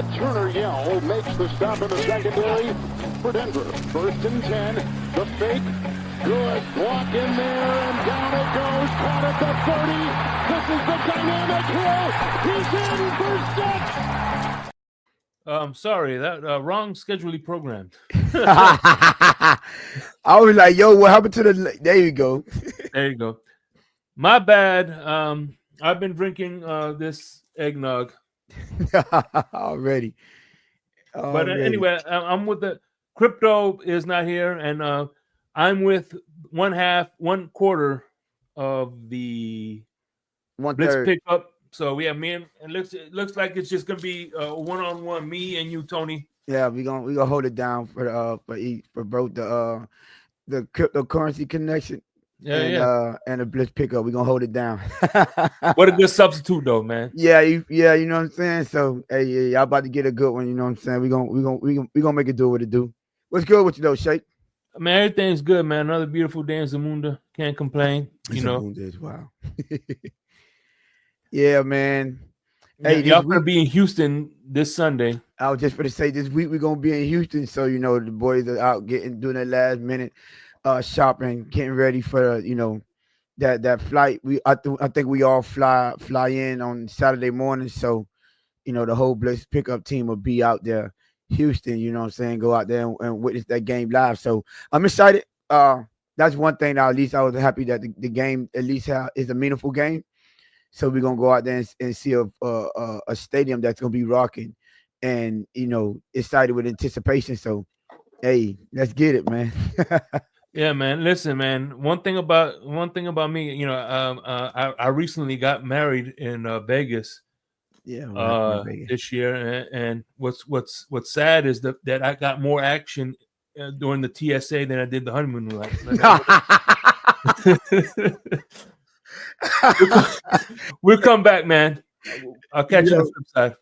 Turner Yell makes the stop in the secondary for Denver. 1st and 10. The fake. Good. Block in there, and down it goes. Caught at the 30. This is the dynamic throw. He's in for 6. I'm sorry, that wrong scheduling programmed. I was like, yo, what happened to the... There you go. There you go. My bad. I've been drinking this eggnog. Already. But anyway, I'm with the... Crypto is not here, and I'm with one quarter of the Blitz pickup. So we have me and it looks like it's just gonna be one-on-one, me and you, Tony. Yeah, we gonna hold it down for both the cryptocurrency connection and the Blitz pickup. We're gonna hold it down. What a good substitute though, man. Yeah, you know what I'm saying? So hey, y'all about to get a good one, you know what I'm saying? We gonna make it do what it do. What's good with you though, Shake? Man, everything's good, man. Another beautiful day in Zamunda. Can't complain. Zamunda is wow. Yeah, man. Hey, y'all gonna be in Houston this Sunday. I was just gonna say this week we're gonna be in Houston, so the boys are out doing their last minute shopping, getting ready for that flight. I think we all fly in on Saturday morning, so the whole Blitz pickup team will be out there, Houston. You know what I'm saying? Go out there and witness that game live. So I'm excited. That's one thing. Now, at least I was happy that the game at least is a meaningful game. So we're gonna go out there and see a stadium that's gonna be rocking, and excited with anticipation. So, hey, let's get it, man. Yeah, man. Listen, man. One thing about me, I recently got married in Vegas. Yeah, this year, and what's sad is that I got more action during the TSA than I did the honeymoon. We'll come back, man. I'll catch you on the flip side.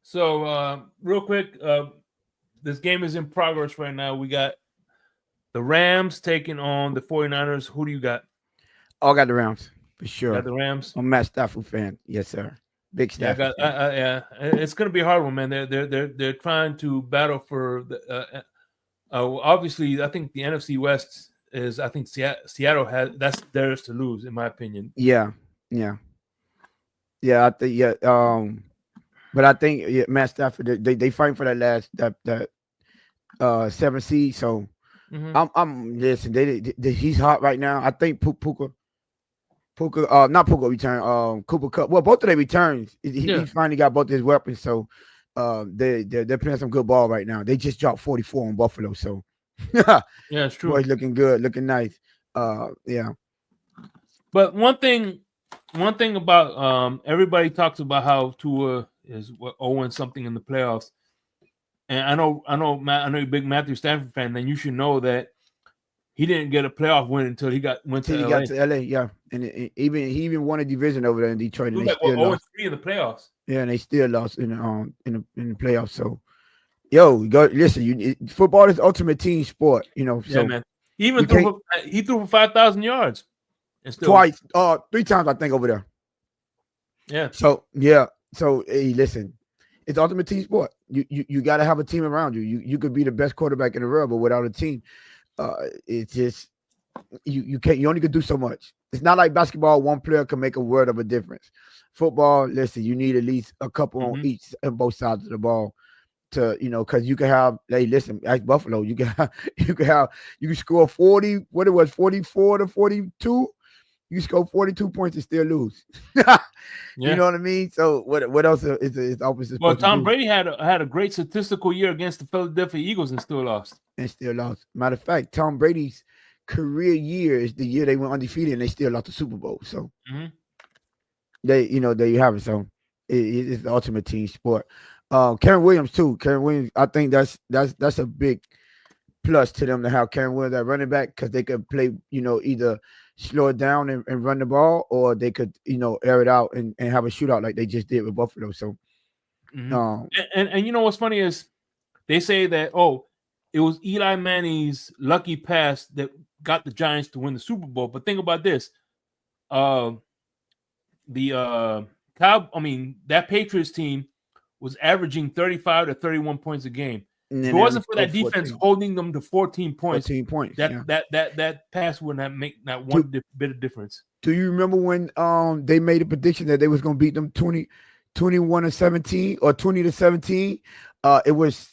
So, real quick, this game is in progress right now. We got the Rams taking on the 49ers. Who do you got? I got the Rams for sure. Got the Rams. I'm a Matt Stafford fan. Yes, sir. Big Stafford. Yeah, it's gonna be a hard one, man. They're trying to battle for the. Obviously, I think the NFC West is. I think Seattle has that's theirs to lose, in my opinion. Yeah. I think but I think Matt Stafford they fighting for that last that 7th seed. So I'm listen. He's hot right now. I think Puka not Puka return. Cooper Kupp. Well, both of their returns. He finally got both his weapons. So they're playing some good ball right now. They just dropped 44 on Buffalo. So yeah, it's true. Boys looking good, looking nice. Yeah. But one thing about everybody talks about how Tua is 0 something in the playoffs, and I know Matt, I know you're a big Matthew Stafford fan. Then you should know that he didn't get a playoff win until he went to LA. Got to LA, yeah, and he even won a division over there in Detroit. He was like 0-3 in the playoffs. Yeah, and they still lost in the playoffs. So Yo, go listen. Football is ultimate team sport. So yeah, man. He threw for 5,000 yards. And still, twice, 3 times I think over there. Yeah. So yeah. So hey, listen, it's ultimate team sport. You got to have a team around you. You could be the best quarterback in the world, but without a team, it's just you can't. You only could do so much. It's not like basketball. One player can make a world of a difference. Football, listen, you need at least a couple on each and both sides of the ball to because you can have. Hey, listen, as Buffalo, you can score 40. What it was, 44 to 42. You score 42 points and still lose. You know what I mean? So what else is opposite? Well, Tom Brady had a great statistical year against the Philadelphia Eagles and still lost. Matter of fact, Tom Brady's career year is the year they went undefeated and they still lost the Super Bowl. So there you have it. So it's the ultimate team sport. Karen Williams too. Karen Williams, I think that's a big plus to them to have Karen Williams at running back because they could play, either slow it down and run the ball, or they could, air it out and have a shootout like they just did with Buffalo. So, and you know what's funny is they say that it was Eli Manning's lucky pass that got the Giants to win the Super Bowl. But think about this: that Patriots team was averaging 35 to 31 points a game. If it wasn't for that defense holding them to 14 points, that pass would not make not one bit of difference. Do you remember when they made a prediction that they was going to beat them 21 to 17 or 20 to 17? I think it was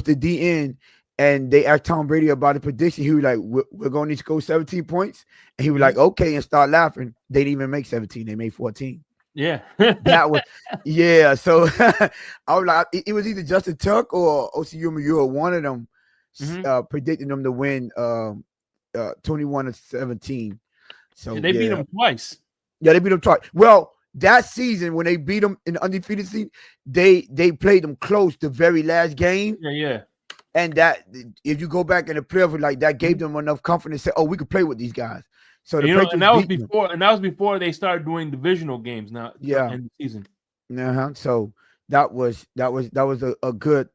the DN, and they asked Tom Brady about the prediction. He was like, "We're going to need to go 17 points," and he was like, "Okay," and start laughing. They didn't even make 17; they made 14. Yeah, that was So I was like, it was either Justin Tuck or Osi one of them predicting them to win 21 to 17. So they beat them twice. Yeah, they beat them twice. Well, that season when they beat them in the undefeated season, they played them close the very last game. Yeah. And that if you go back in the playoff, like that gave them enough confidence to say, "Oh, we could play with these guys." So and that was before they started doing divisional games now. In the season. So that was a good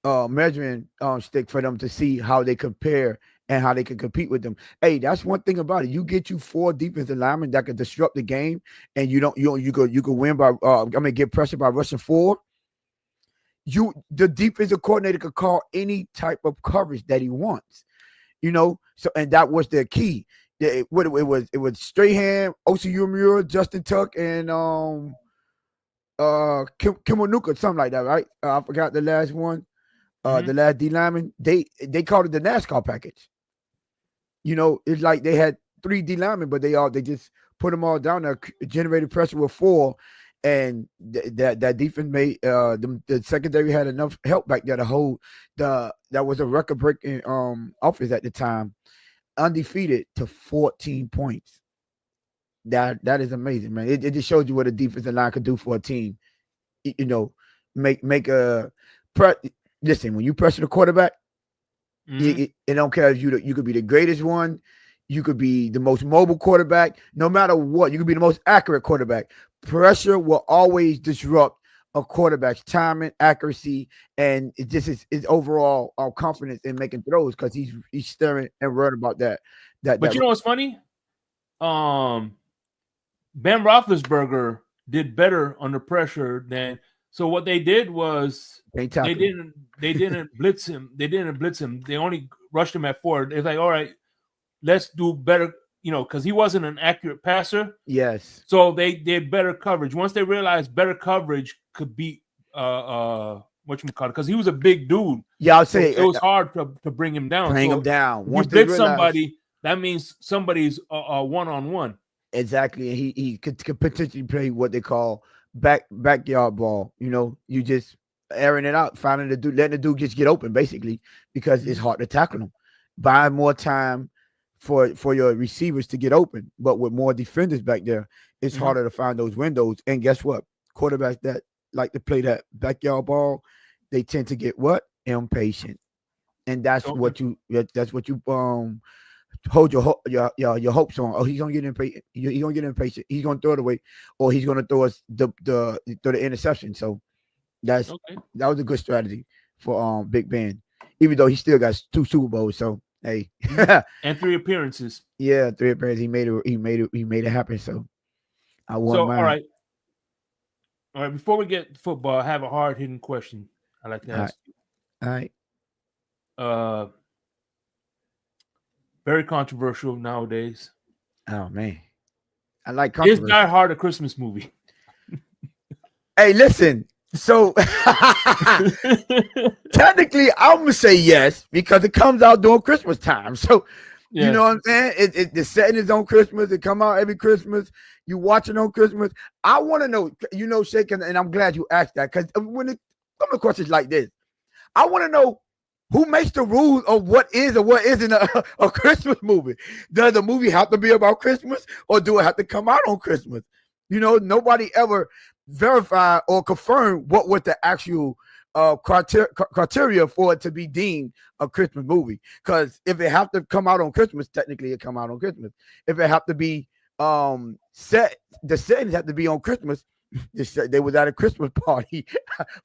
measuring stick for them to see how they compare and how they can compete with them. Hey, that's one thing about it. You get 4 defensive linemen that can disrupt the game, and you could win by get pressure by rushing 4. The defensive coordinator could call any type of coverage that he wants. So and that was their key. It was Strahan, Osi Justin Tuck, and Kimonuka, something like that, right? I forgot the last one. The last D lineman. They called it the NASCAR package. It's like they had 3 D linemen, but they just put them all down there, generated pressure with 4, and that defense made the secondary had enough help back there to hold that was a record breaking offense at the time. Undefeated to 14 points. That is amazing, man. It just shows you what a defensive line could do for a team. Make a listen, when you pressure the quarterback, it don't care if you could be the greatest one, you could be the most mobile quarterback, no matter what, you could be the most accurate quarterback. Pressure will always disrupt a quarterback's timing, accuracy, and it just is overall our confidence in making throws because he's staring and worried about that. But you know what's funny? Ben Roethlisberger did better under pressure than. So what they did was they didn't blitz him. They didn't blitz him. They only rushed him at 4. It's like, all right, let's do better. Because he wasn't an accurate passer. Yes. So they did better coverage. Once they realized better coverage could beat whatchamacallit, because he was a big dude. Yeah, I'll say it was hard to bring him down. Bring him down. Once you blitz somebody, that means somebody's one-on-one. Exactly. And he could potentially play what they call backyard ball. You just airing it out, finding the dude, letting the dude just get open, basically, because it's hard to tackle him. Buying more time for your receivers to get open, but with more defenders back there, it's harder to find those windows. And guess what? Quarterbacks that like to play that backyard ball, they tend to get what? Impatient. And that's what you hold your hopes on. Oh, he's gonna get impatient. He's gonna get impatient. He's gonna throw it away, or he's gonna throw us the interception. So that was a good strategy for Big Ben, even though he still got 2 Super Bowls. So hey, and 3 appearances. Yeah, 3 appearances. He made it happen. So I won So mine. all right. Before we get to football, I have a hard hitting question I'd like to ask you. All right. Very controversial nowadays. Oh man, I like Is controversy. Die Hard a Christmas movie? Hey, listen. So technically, I'm gonna say yes because it comes out during Christmas time. So you know what I'm saying? The setting is on Christmas. It come out every Christmas. You watch it on Christmas. I want to know, Shake, and I'm glad you asked that because when it comes to questions like this, I want to know who makes the rules of what is or what isn't a Christmas movie. Does the movie have to be about Christmas or do it have to come out on Christmas? Nobody ever verified or confirmed what was the actual criteria for it to be deemed a Christmas movie. Because if it have to come out on Christmas, technically it come out on Christmas. If it have to be the settings have to be on Christmas. They was at a Christmas party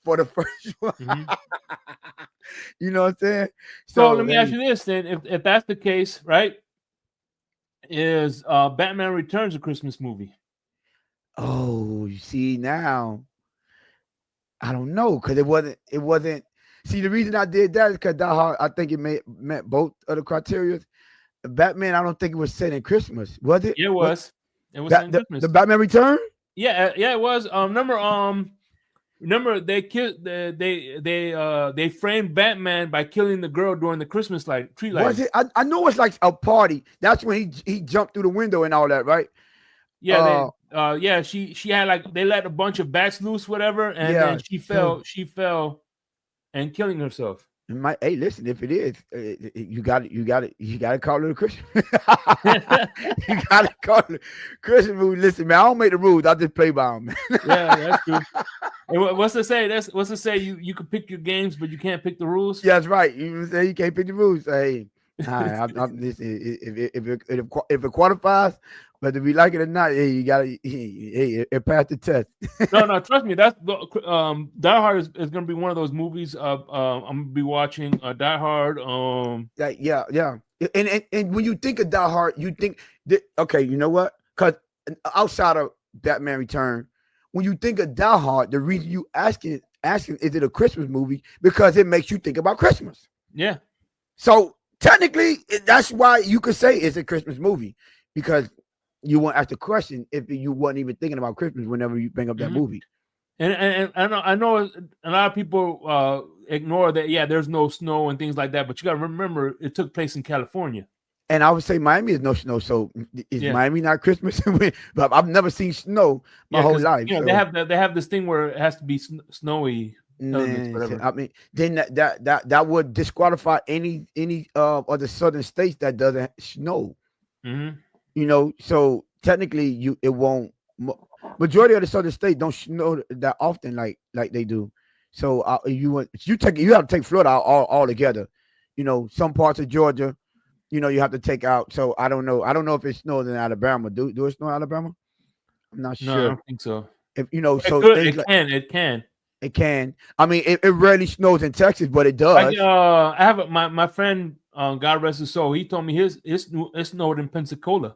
for the first one. Mm-hmm. You know what I'm saying? So let me ask you this then: if that's the case, right? Is Batman Returns a Christmas movie? Oh, you see now, I don't know because it wasn't. See, the reason I did that is because Die Hard, I think it met both of the criteria. Batman, I don't think it was set in Christmas, was it? It was. It was set in Christmas. The Batman Return. Yeah, it was. Remember they killed they framed Batman by killing the girl during the Christmas tree lights. Was it? I know it's like a party. That's when he jumped through the window and all that, right? Yeah, she had they let a bunch of bats loose, whatever, and then she fell and killing herself. Hey, listen, if it is, you got to call it a Christian. You got to call it a Christian movie. Listen, man, I don't make the rules. I just play by them, man. Yeah, that's true. And what's to say? What's to say? You can pick your games, but you can't pick the rules. Yeah, that's right. You say you can't pick the rules. Hey, listen, if it qualifies, whether we like it or not, hey, you gotta it passed the test. No, trust me. That's Die Hard is gonna be one of those movies. I'm gonna be watching Die Hard. Yeah. And when you think of Die Hard, you think that, okay, you know what? Because outside of Batman Return, when you think of Die Hard, the reason you asking is it a Christmas movie because it makes you think about Christmas. Yeah. So technically, that's why you could say it's a Christmas movie because you won't ask the question if you wasn't even thinking about Christmas whenever you bring up that movie. And I know a lot of people ignore that. Yeah, there's no snow and things like that, but you got to remember it took place in California. And I would say Miami is no snow, so is Miami not Christmas? But I've never seen snow my whole life. You know, they have this thing where it has to be snowy. I mean, then that would disqualify any of the southern states that doesn't snow. Mm-hmm. You know, so technically, it won't. Majority of the southern states don't snow that often, like they do. So you have to take Florida out all together. You know, some parts of Georgia, you know, you have to take out. So I don't know. I don't know if it snows in Alabama. Do it snow in Alabama? I'm not sure. No, I don't think so. If you know, it can. I mean, it rarely snows in Texas, but it does. I have my friend, God rest his soul. He told me it snowed in Pensacola.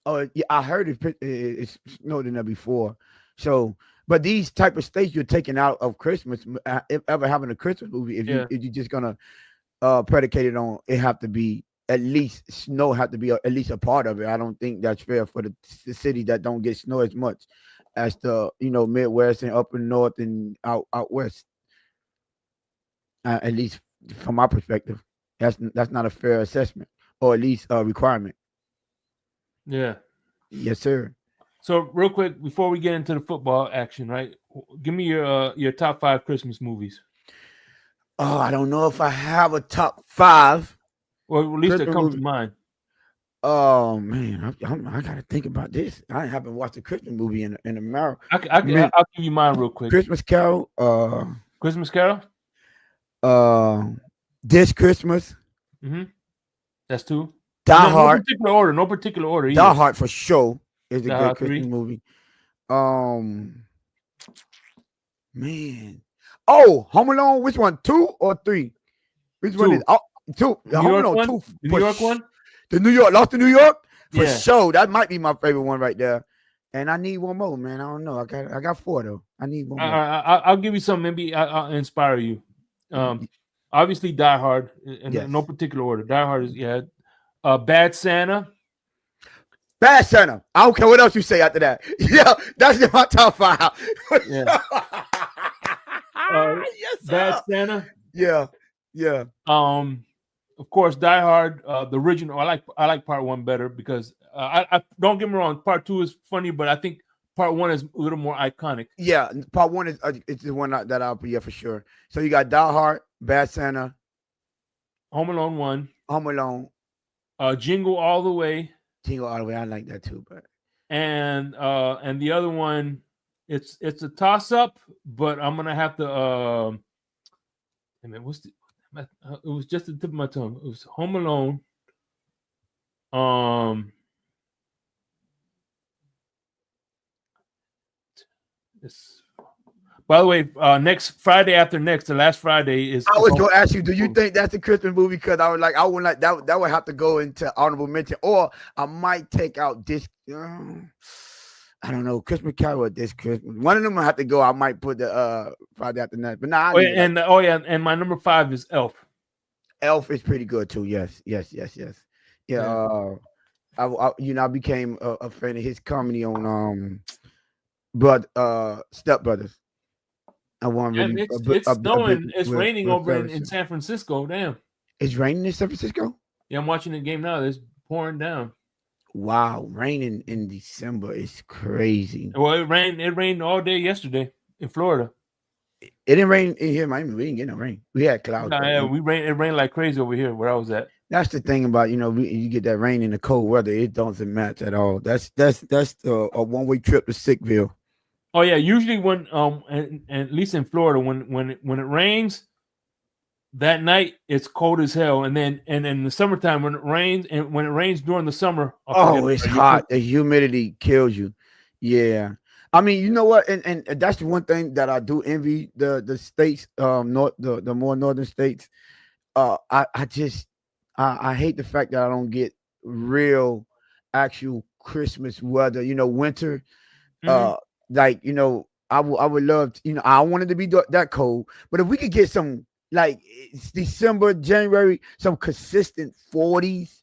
Oh yeah, I heard it snowed in there before. So, but these type of states you're taking out of Christmas, if ever having a Christmas movie, if you're just gonna predicate it on, it have to be at least snow have to be at least a part of it. I don't think that's fair for the city that don't get snow as much as the Midwest and up in north and out west. At least from my perspective, that's not a fair assessment or at least a requirement. Yeah. Yes, sir. So real quick before we get into the football action, right? Give me your top 5 Christmas movies. Oh, I don't know if I have a top 5. Well, at least it comes to mind. Oh man, I gotta think about this. I haven't watched a Christmas movie in America. I'll give you mine real quick. Christmas Carol. Christmas Carol. This Christmas. Mm-hmm. That's 2. Die Hard. No particular order. Die Hard for sure is a good Christmas 3. movie. Man. Oh, Home Alone. Which one? 2 or 3? Which one is? Two. Oh, 2. The New Home York Alone one? 2. The New York one? The New York. Lost to New York for Yeah. sure. That might be my favorite one right there. And I need one more, man. I don't know. I got 4 though. I need one more. I'll give you some. Maybe I'll inspire you. Obviously, Die Hard in Yes. no particular order. Die Hard is Bad Santa. Bad Santa. I don't care what else you say after that. Yeah, that's in my top 5. Yeah. Yes, Bad Santa. Yeah. Of course, Die Hard, the original. I like part 1 better because I don't get me wrong. Part 2 is funny, but I think part 1 is a little more iconic. Yeah, part 1 is it's the one that I'll be for sure. So you got Die Hard, Bad Santa, Home Alone 1, Home Alone, Jingle All the Way. Jingle All the Way. I like that too, but and the other one, it's a toss up, but I'm gonna have to. It was just the tip of my tongue. It was Home Alone. By the way, next Friday after next, the last Friday is. I was going to ask you, do you think that's a Christmas movie? Because I would like that. That would have to go into honorable mention, or I might take out this. I don't know, Christmas Carol or this Christmas. One of them will have to go. I might put the Friday after next, but nah. And my number 5 is Elf. Elf is pretty good too. Yes. Yeah. I became a fan of his comedy on Step Brothers. I want really. It's snowing. It's raining over in San Francisco. Damn. It's raining in San Francisco. Yeah, I'm watching the game now. It's pouring down. Wow, raining in December is crazy. Well, it rained all day yesterday in Florida. It didn't rain in here, Miami. We didn't get no rain. We had clouds. It rained like crazy over here where I was at. That's the thing about you get that rain in the cold weather. It doesn't match at all. That's a one-way trip to Sickville. Oh yeah, usually when and at least in Florida when it rains that night it's cold as hell, and then in the summertime when it rains during the summer, it's hot. The humidity kills you. Yeah. I mean, you know what, and that's the one thing that I do envy the states, the more northern states. I hate the fact that I don't get real, actual Christmas weather. Winter. I would love to, I wanted to be that cold, but if we could get some like it's December, January, some consistent 40s,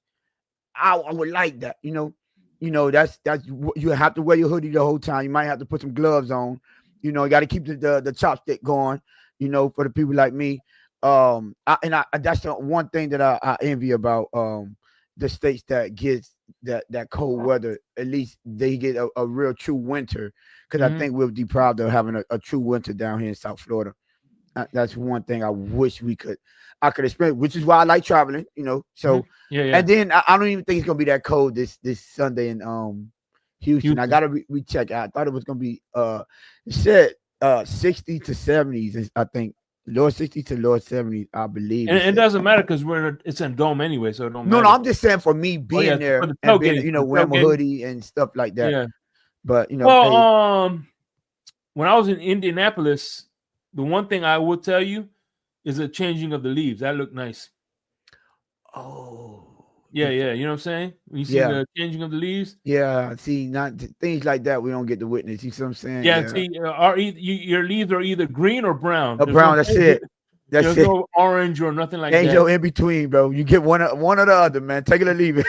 I would like that. That's you have to wear your hoodie the whole time. You might have to put some gloves on. You got to keep the chopstick going. For the people like me. That's the one thing that I envy about the states that gets that cold weather. At least they get a real true winter, because I think we're deprived of having a true winter down here in South Florida. That's one thing I wish I could experience, which is why I like traveling. So yeah. And then I don't even think it's gonna be that cold this Sunday in Houston. I gotta recheck out. I thought it was gonna be it said 60 to 70s. I think. Lower 60 to lower 70s, I believe. And it doesn't matter because it's in a dome anyway, so it don't matter. No, I'm just saying for me being there and being, wearing my hoodie and stuff like that. Yeah. But when I was in Indianapolis, the one thing I would tell you is the changing of the leaves. That looked nice. Oh. Yeah. You know what I'm saying? When you see the changing of the leaves. Yeah. See, not things like that we don't get to witness. You see what I'm saying? Yeah. See, your leaves are either green or brown. Brown. That's it. There's no orange or nothing like that. Ain't no in between, bro. You get one or the other, man. Take it or leave it.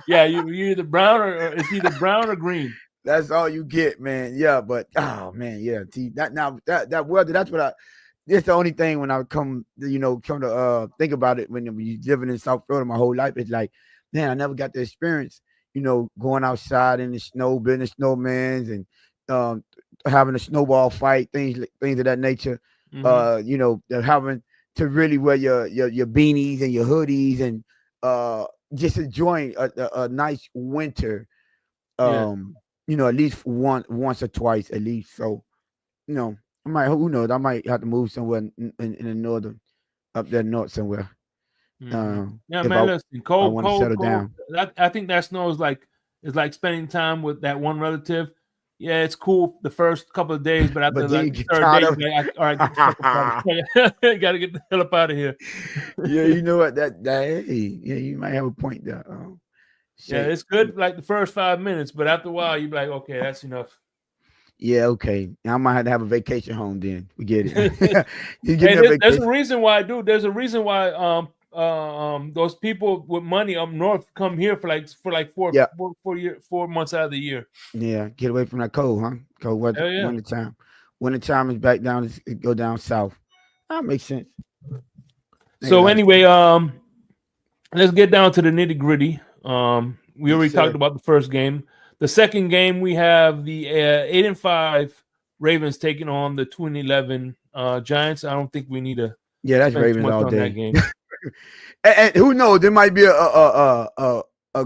Yeah, you're either brown or it's either brown or green. That's all you get, man. Yeah, but See that weather. That's what it's the only thing when I come to think about it when you're living in South Florida my whole life. It's like, man, I never got the experience, going outside in the snow, building snowmans, and having a snowball fight, things of that nature. Having to really wear your beanies and your hoodies and just enjoying a nice winter. At least once or twice at least. So, who knows? I might have to move somewhere in the northern, up there north somewhere. Man, listen, cold. I want to settle down. I think that snow is like spending time with that one relative yeah, it's cool the first couple of days, but after But then like you the get third tired day, of you're like, all right, get the fuck up out of here. Got to get the hell up out of here. Yeah, you know what? Hey, yeah, you might have a point there. Yeah, it's good like the first 5 minutes, but after a while, you're like, okay, that's enough. Yeah, okay. I might have to have a vacation home then. We get it. You give Hey, me a there's a vacation. reason why, dude. There's a reason why those people with money up north come here for like Yeah, 4 months out of the year. yeah. Get away from that cold, huh? Cold weather. Hell yeah. Winter time. Winter time is back down. It go down south. That makes sense. So anyway, let's get down to the nitty gritty. We already talked about the first game. The second game, we have the 8-5 Ravens taking on the 2011 Giants. I don't think we need to that's spend too Ravens much all on day. that game. And who knows? There might be a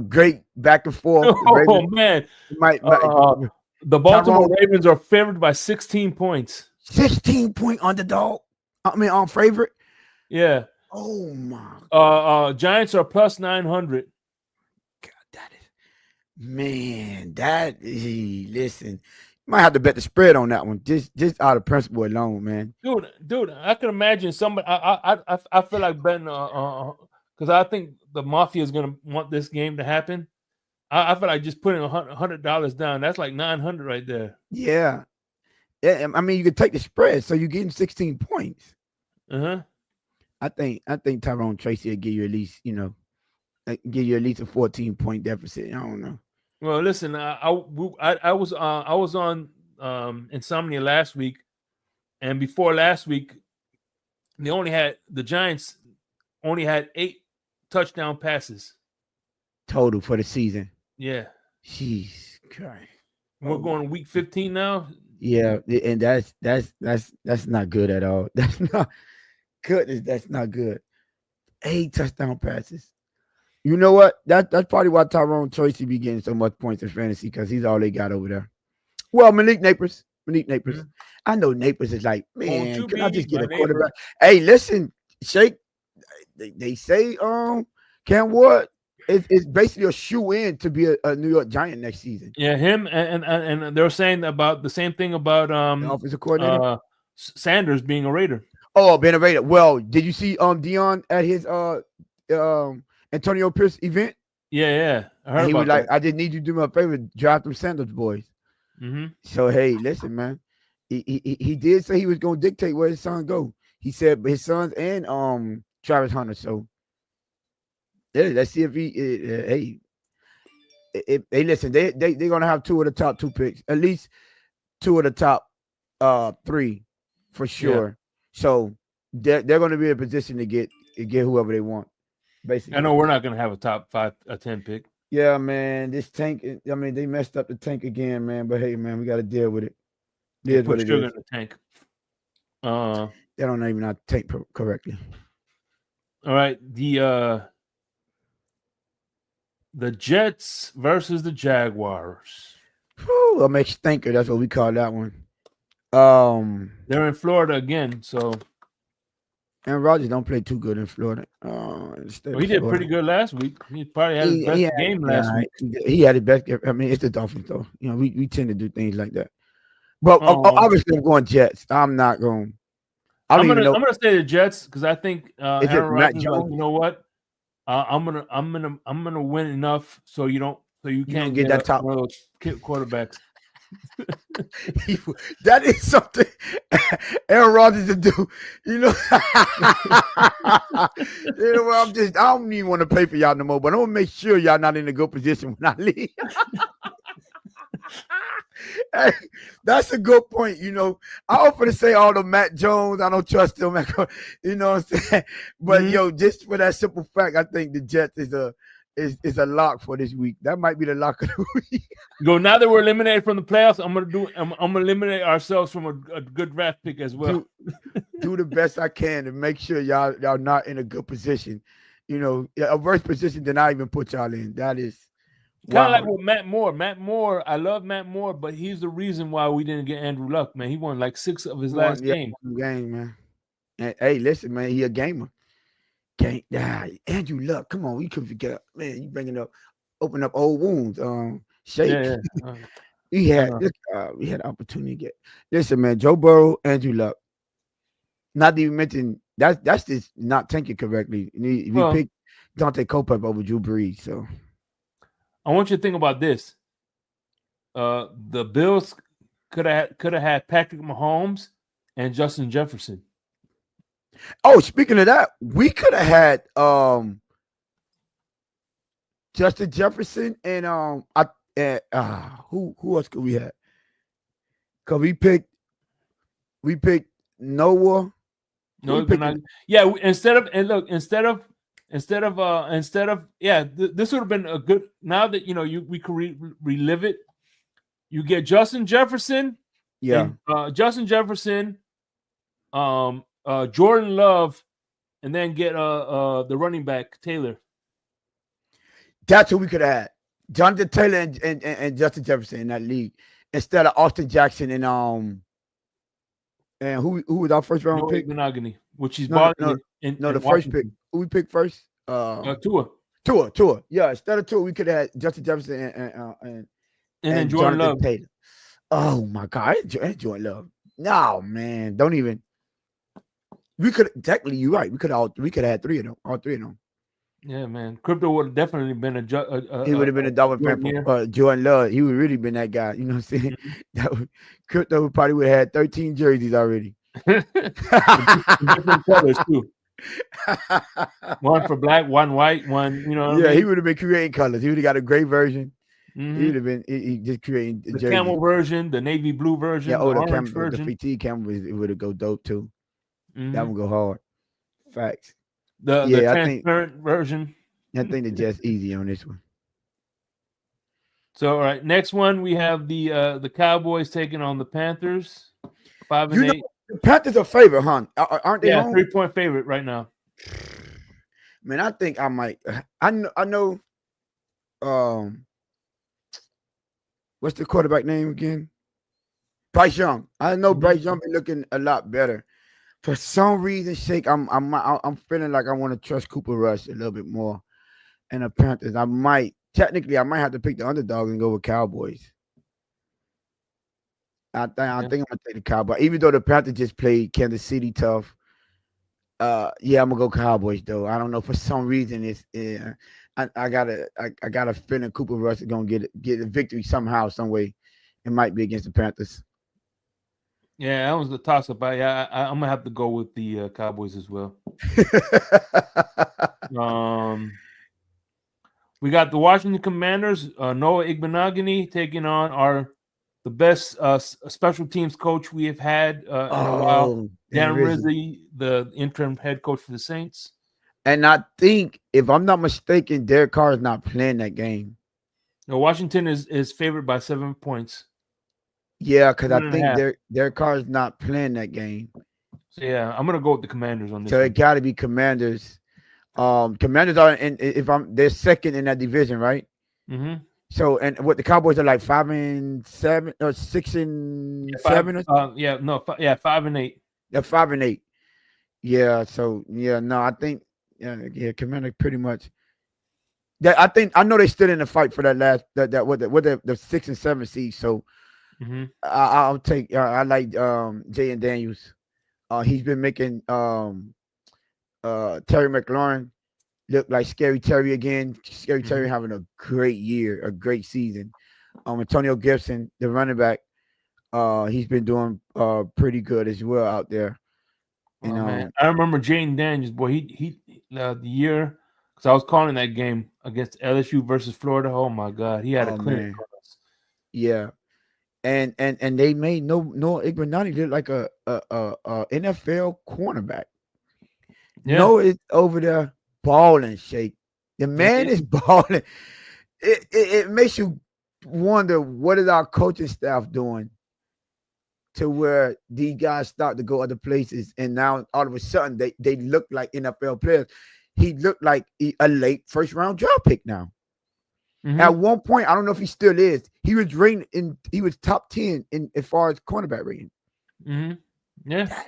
great back and forth. Oh man, the Baltimore Ravens are favored by 16 points. 16-point underdog. I mean, on favorite. Yeah. Oh my. Giants are plus 900. God, that is. Listen, you might have to bet the spread on that one. Just out of principle alone, man. Dude, I can imagine somebody. I feel like betting because I think the Mafia is gonna want this game to happen. I feel like just putting $100 down. That's like 900 right there. Yeah. I mean, you could take the spread, so you're getting 16 points. I think Tyrone Tracy will give you at least, give you at least a 14-point deficit. I don't know. Well, listen, I was on Insomnia last week, and before last week, the Giants only had 8 touchdown passes total for the season. Yeah. Jeez Christ. We're going week 15 now. Yeah, and that's not good at all. That's not goodness. That's not good. 8 touchdown passes. You know what? That's probably why Tyrone Tracy be getting so much points in fantasy, because he's all they got over there. Well, Malik Napers. Mm-hmm. I know Napers is like, man, can I just get a quarterback? Hey, listen, Shake. They say Cam Ward is basically a shoe-in to be a New York Giant next season. Yeah, him and they're saying about the same thing about the offensive coordinator Sanders being a Raider. Oh, being a Raider. Well, did you see Dion at his Antonio Pierce event? Yeah. I heard he about was like, that. I just need you to do me a favor, draft them Sanders boys. Mm-hmm. So hey, listen, man. He did say he was gonna dictate where his son go. He said his sons and Travis Hunter. So yeah, let's see if he hey listen, they're gonna have 2 of the top 2 picks, at least 2 of the top 3 for sure. Yeah. So they're going to be in a position to get whoever they want. Basically, I know we're not going to have a top 5, a 10 pick. Yeah, man. This tank. I mean, they messed up the tank again, man. But hey, man, we got to deal with it. They put sugar in the tank. They don't even know how to tank correctly. All right, the Jets versus the Jaguars. Whew, a makes stinker. That's what we call that one. They're in Florida again, so Aaron Rodgers don't play too good in Florida. He did pretty good last week. He probably had his best game last week. He had his best. I mean, it's the Dolphins, though. You know, we tend to do things like that. But obviously, I'm going Jets. I'm not going. I'm gonna say the Jets because I think Aaron Rodgers. You know what? I'm gonna win enough so you can't get that top one of those quarterbacks. That is something Aaron Rodgers to do. You know, I don't even want to pay for y'all no more, but I'm gonna make sure y'all not in a good position when I leave. Hey, that's a good point. You know, I often to say all the Matt Jones, I don't trust him. You know what I'm saying? But just for that simple fact, I think the Jets is a lock for this week. That might be the lock of the week. Now that we're eliminated from the playoffs, I'm gonna eliminate ourselves from a good draft pick as well. Do the best I can to make sure y'all not in a good position. You know, a worse position than I even put y'all in. That is kind of like with Matt Moore. Matt Moore, I love Matt Moore, but he's the reason why we didn't get Andrew Luck, man. He won like 6 of his last games. Game, man. And, hey, listen, man, he a gamer. Can't die. Andrew Luck, come on, we couldn't forget. Man, you bringing up, open up old wounds. Shake. Yeah. We had opportunity to get. Listen, man, Joe Burrow, Andrew Luck. Not to even mention that's just not thinking correctly. We picked Dante Culpepper over Drew Brees. So I want you to think about this. The Bills could have had Patrick Mahomes and Justin Jefferson. Oh, speaking of that, we could have had Justin Jefferson and who else could we have? Cause we picked Noah. Yeah, instead of this would have been a good. Now that we could relive it. You get Justin Jefferson, Justin Jefferson, Jordan Love, and then get the running back Taylor. That's who we could have had. Jonathan Taylor and Justin Jefferson in that league instead of Austin Jackson and who was our first round pick? Monogamy, which he's the first pick. Who we picked first? Tua. Yeah, instead of Tua, we could have had Justin Jefferson and then Jordan Love. Taylor. Oh my God, Jordan Love. No, man, don't even. We could technically, you're right. We could have had all three of them. Yeah, man. Crypto would have definitely been he would have been a double pimple. Jordan Love, he would really been that guy. You know what I'm saying? Crypto probably would have had 13 jerseys already. Different colors too. One for black, one white, one. He would have been creating colors. He would have got a gray version. Mm-hmm. He would have been he just creating the camel version, the navy blue version, the orange version. The fatigue camel, it would have go dope too. Mm-hmm. That would go hard. Facts. The transparent version. I think they're just easy on this one. So, all right, next one we have the Cowboys taking on the Panthers. 5-8. The Panthers are favorite, huh? Aren't they? Yeah, 3-point favorite right now. Man, I think I might. I know. What's the quarterback name again? Bryce Young. I know Bryce Young been looking a lot better. For some reason, Shake, I'm feeling like I want to trust Cooper Rush a little bit more. And the Panthers, I might have to pick the underdog and go with Cowboys. I think I'm gonna take the Cowboys, even though the Panthers just played Kansas City tough. I'm gonna go Cowboys though. I don't know, for some reason I got a feeling Cooper Rush is gonna get a victory somehow, some way. It might be against the Panthers. Yeah, that was the toss-up. I'm gonna have to go with the Cowboys as well. We got the Washington Commanders, Noah Igbenogany taking on the best special teams coach we have had in a while, Dan Rizzi, the interim head coach for the Saints. And I think, if I'm not mistaken, Derek Carr is not playing that game. No, Washington is favored by 7 points. Yeah, because I think Derek Carr is not playing that game. So yeah, I'm gonna go with the Commanders on this. So it got to be Commanders. Commanders are they're second in that division, right? Mm-hmm. So what the Cowboys are like 5-7 or 6-7? 5-8. They're 5-8. Yeah. So I think Commander pretty much. I know they're still in the fight for that last the 6 and 7 seed. So. Mm-hmm. I'll take. I like Jay and Daniels. He's been making Terry McLaurin look like Scary Terry again. Scary Terry having a great year, a great season. Antonio Gibson, the running back, he's been doing pretty good as well out there. Man. I remember Jay and Daniels, boy. He the year, because I was calling that game against LSU versus Florida. Oh my God, he had a clinic. Yeah. And they made Noah Igbenogany look like a NFL cornerback. Yeah. Noah is over there balling, Shake. The man is balling. It makes you wonder, what is our coaching staff doing to where these guys start to go other places, and now all of a sudden they look like NFL players. He looked like a late first round draft pick now. Mm-hmm. At one point, I don't know if he still is. He was rated he was top 10 as far as cornerback rating. Mm-hmm. Yeah.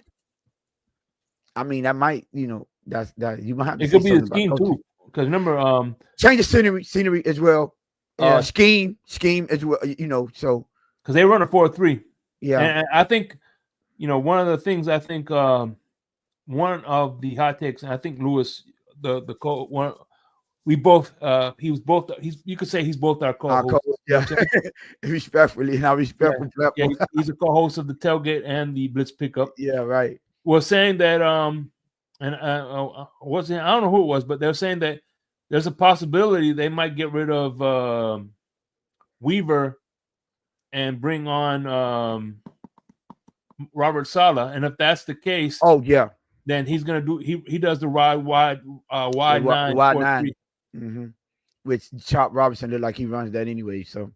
I mean, that might, that you might have to. It could be a scheme too, because remember, change the scenery as well. Yeah. Scheme as well. So because they run a 4-3. Yeah. And I think, one of the things I think one of the hot takes, and I think Lewis, the one, we both you could say he's both our co-host. Yeah. Respectfully, now respectful platform. Yeah, he's a co-host of the Tailgate and the Blitz Pickup. Yeah, right. Was saying that and I don't know who it was, but they're saying that there's a possibility they might get rid of Weaver and bring on Robert Saleh, and if that's the case, then he's gonna do he does the wide 9 mm-hmm. Which Chop Robinson look like he runs that anyway, so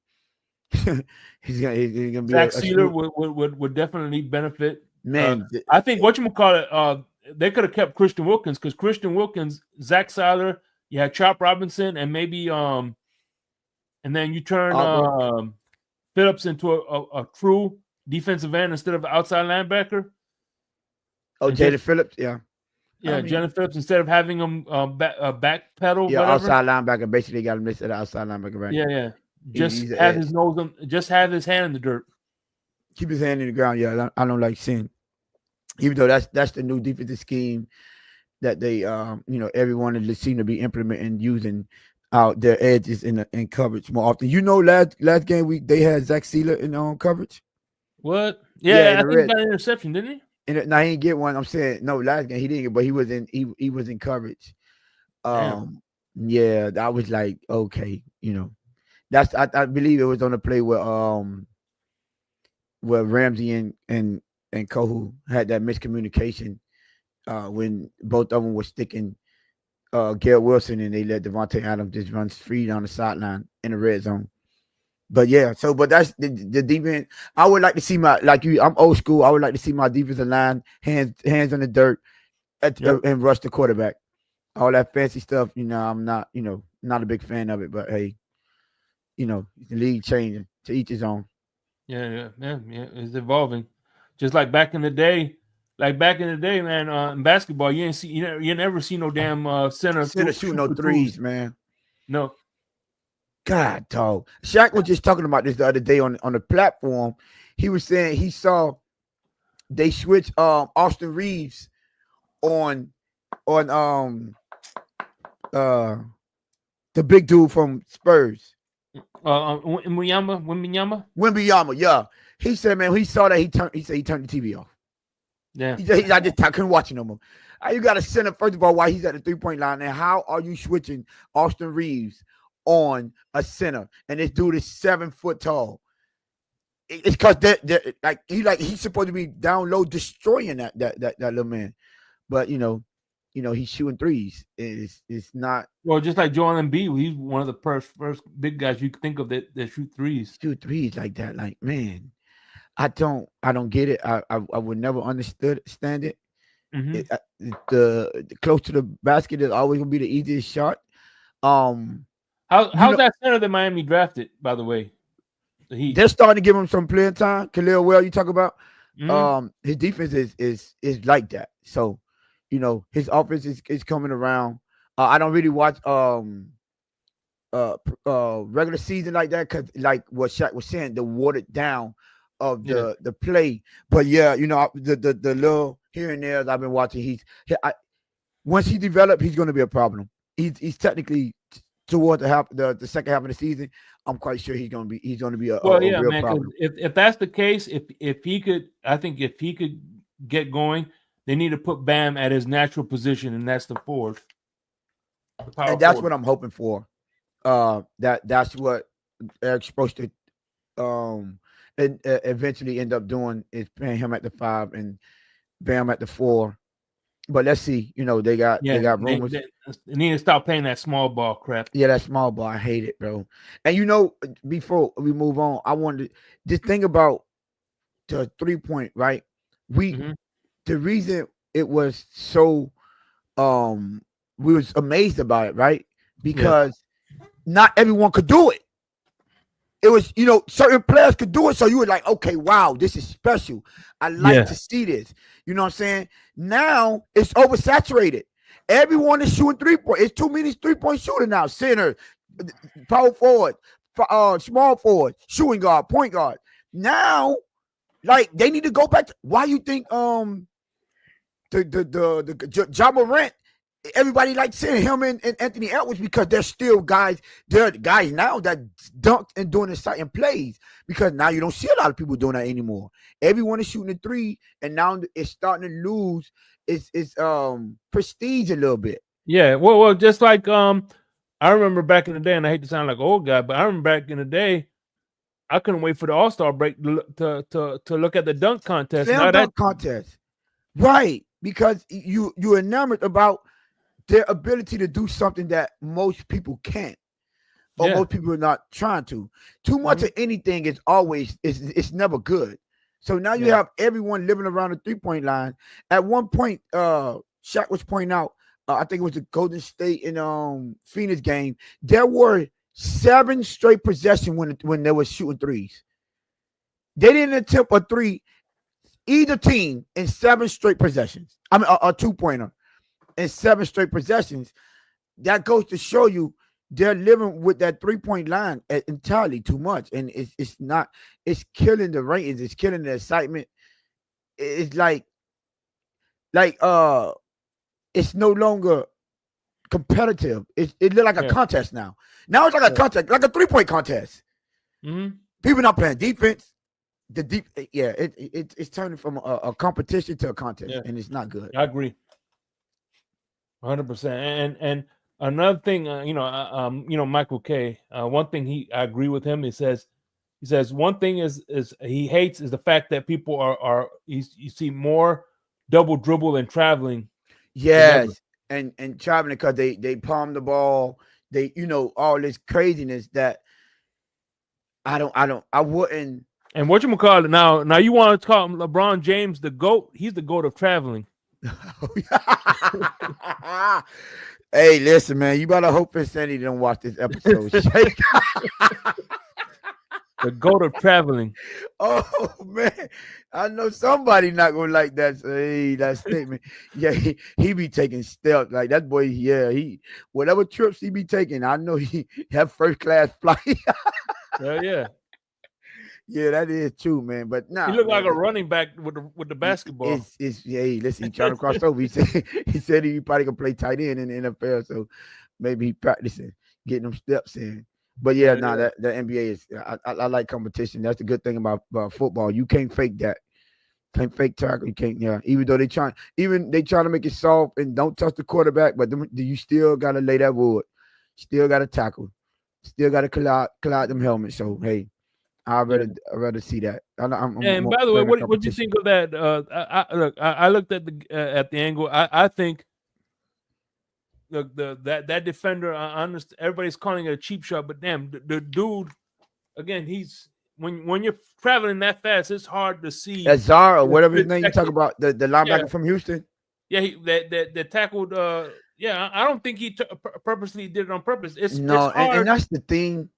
he's gonna be Zach Sealer would definitely benefit. Man, I think they could have kept Christian Wilkins, because Christian Wilkins, Zach Sealer, you had Chop Robinson, and maybe and then you turn Phillips into a true defensive end instead of outside linebacker. Oh, Jalen Phillips, yeah. Yeah, Jalen Phillips, instead of having him back pedal. Yeah, whatever. Outside linebacker. Basically, got him listed outside linebacker, right? Yeah. Just have his nose, just have his hand in the dirt. Keep his hand in the ground. Yeah, I don't like seeing. Even though that's the new defensive scheme that they, everyone seem to be implementing, using out their edges in coverage more often. Last game week they had Zach Sealer in coverage. What? Yeah, I think he got an interception, didn't he? No, he didn't get one. I'm saying no. Last game he didn't get, but he was in coverage. Yeah, that was like okay, that's I believe it was on the play where Ramsey and Kohu had that miscommunication when both of them were sticking Garrett Wilson, and they let Devontae Adams just run free down the sideline in the red zone. But yeah, but that's the defense. I would like to see I'm old school. I would like to see my defensive line hands in the dirt and rush the quarterback. All that fancy stuff, I'm not, not a big fan of it. But hey, the league changing, to each his own. Yeah. It's evolving, just like back in the day. Man, in basketball, you never see no damn center shooting no threes, man. No. God, dog. Shaq was just talking about this the other day on the platform. He was saying he saw they switched Austin Reeves on the big dude from Spurs. Wembanyama, yeah. He said, man, when he saw that he turned the TV off. Yeah. I couldn't watch it no more. You got a center, first of all, while he's at the 3-point line, and how are you switching Austin Reeves on a center, and this dude is 7 foot tall? It's because he's supposed to be down low destroying that little man, but he's shooting threes. It's not just like Joel Embiid. He's one of the first big guys you can think of that shoot threes. Shoot threes like that, like, man. I don't get it. I would never understand it. Mm-hmm. The close to the basket is always gonna be the easiest shot. How's that center that Miami drafted, by the way? They're starting to give him some playing time. Khalil Well, you talk about. Mm-hmm. His defense is like that. So, his offense is coming around. I don't really watch regular season like that, because like what Shaq was saying, the watered down of the play. But yeah, the little here and there I've been watching, once he develops, he's going to be a problem. He's technically toward the second half of the season. I'm quite sure he's going to be a real problem. If that's the case, if he could get going, they need to put Bam at his natural position, and that's the forward. And that's what I'm hoping for. That's what Eric's supposed to and eventually end up doing, is playing him at the 5 and Bam at the 4. But let's see. They got rumors. They need to stop playing that small ball crap. Yeah, that small ball, I hate it, bro. And before we move on, I wanted to just think about the 3-point, right? The reason it was so we was amazed about it, right? Because not everyone could do it. It was, certain players could do it. So you were like, okay, wow, this is special. I like to see this. You know what I'm saying? Now it's oversaturated. Everyone is shooting 3-point. It's too many 3-point shooting now. Center, power forward, small forward, shooting guard, point guard. Now, like they need to go back to why you think the Ja Morant, everybody likes seeing him and Anthony Edwards because they're still guys. They're the guys now that dunked and doing exciting plays because now you don't see a lot of people doing that anymore. Everyone is shooting a three, and now it's starting to lose its prestige a little bit. Yeah, well, just like I remember back in the day, and I hate to sound like an old guy, but I remember back in the day, I couldn't wait for the All-Star break to look at the dunk contest. Dunk contest, right? Because you're enamored about their ability to do something that most people can't, or most people are not trying to. Too much of anything is always it's never good. So now you have everyone living around the 3-point line. At one point, Shaq was pointing out, I think it was the Golden State and Phoenix game. There were 7 straight possessions when they were shooting threes. They didn't attempt a three, either team, in 7 straight possessions. I mean, a 2-pointer in 7 straight possessions. That goes to show you they're living with that 3-point line entirely too much, and it's not. It's killing the ratings. It's killing the excitement. It's like it's no longer competitive. It looks like a contest now. Now it's like a contest, like a 3-point contest. Mm-hmm. People not playing defense. It's turning from a competition to a contest, and it's not good. I agree, 100%. And another thing, Michael K. One thing I agree with him. He says one thing is he hates is the fact that people are you see more double dribble and traveling. Yes, and traveling because they palm the ball. They all this craziness that I wouldn't. And whatchamacallit, now you want to call LeBron James the GOAT? He's the GOAT of traveling. Hey, listen, man, you better hope Insanity don't watch this episode. The GOAT of traveling. Oh man, I know somebody not gonna like that. That statement. Yeah, he be taking stealth like that boy. Yeah, he whatever trips he be taking, I know he have first class flight. Yeah. Yeah, that is true, man. But nah, he looked like a running back with the basketball. Listen, he trying to cross over. He said he probably can play tight end in the NFL, so maybe he practicing, getting them steps in. But yeah, the NBA is. I like competition. That's the good thing about football. You can't fake that. Can't fake tackle. You can't. Yeah, even though they trying to make it soft and don't touch the quarterback, but you still gotta lay that wood. Still gotta tackle. Still gotta collide them helmets. So hey. I'd rather see that. And by the way, what do you think of that? I looked at the angle. I think that defender. I understand everybody's calling it a cheap shot, but damn, the dude. Again, he's when you're traveling that fast, it's hard to see. Azar or whatever his name you talk about, the linebacker from Houston. Yeah, that tackled. I don't think he purposely did it on purpose. It's hard. And that's the thing.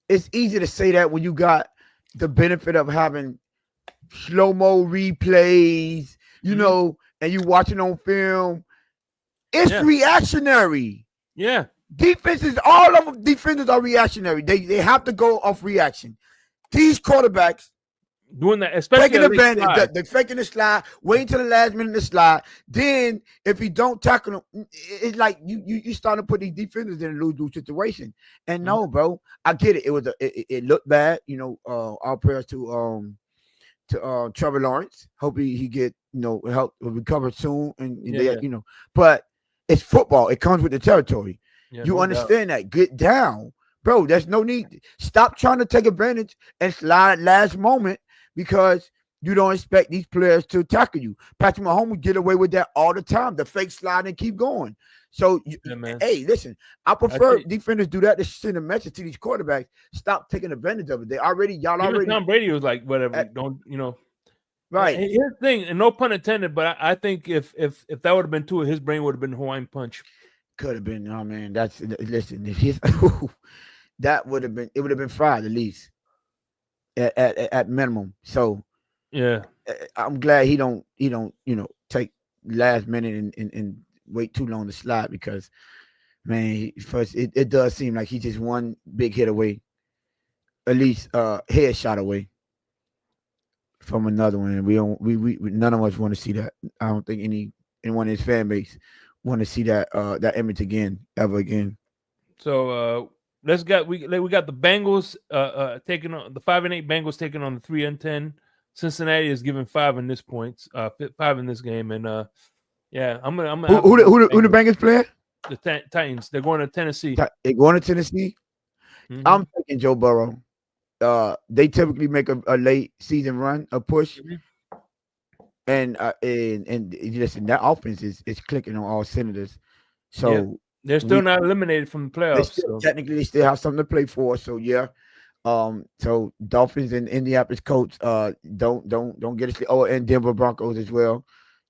It's easy to say that when you got the benefit of having slow-mo replays, and you watching on film. It's reactionary. Yeah. All of them defenders are reactionary. They have to go off reaction. These quarterbacks doing that, especially taking advantage. They're faking the slide, waiting till the last minute to slide. Then if you don't tackle them, it's like you start to put these defenders in a lose-lose situation. And no, bro, I get it. It looked bad, all prayers to Trevor Lawrence. Hope he get help recover soon, and but it's football. It comes with the territory. Yeah, you understand that. Get down, bro. There's no need. Stop trying to take advantage and slide last moment because you don't expect these players to tackle you. Patrick Mahomes get away with that all the time. The fake slide and keep going. So, hey, listen, I prefer defenders do that to send a message to these quarterbacks. Stop taking advantage of it. Y'all already. Tom Brady was like, whatever, Right. Here's the thing, and no pun intended, but I think if that would have been his brain would have been Hawaiian Punch. Could have been. Oh man, listen. That would have been. It would have been fried at least, at minimum. So yeah, I'm glad he don't take last minute and wait too long to slide because, man, first it does seem like he's just one big hit away, at least headshot away. from another one, and we none of us want to see that. I don't think anyone in his fan base want to see that that image again, ever again. So we got the Bengals taking on the 5-8 Bengals taking on the 3-10. Cincinnati is giving 5 in this points, 5 in this game, and yeah, I'm gonna who the Bengals playing? The Titans. They're going to Tennessee. They're going to Tennessee. Mm-hmm. I'm taking Joe Burrow. They typically make a late season run, a push, and listen, that offense is clicking on all cylinders. So they're still not eliminated from the playoffs. Technically, they still have something to play for. So yeah, so Dolphins and Indianapolis Colts, don't get asleep. Oh, and Denver Broncos as well.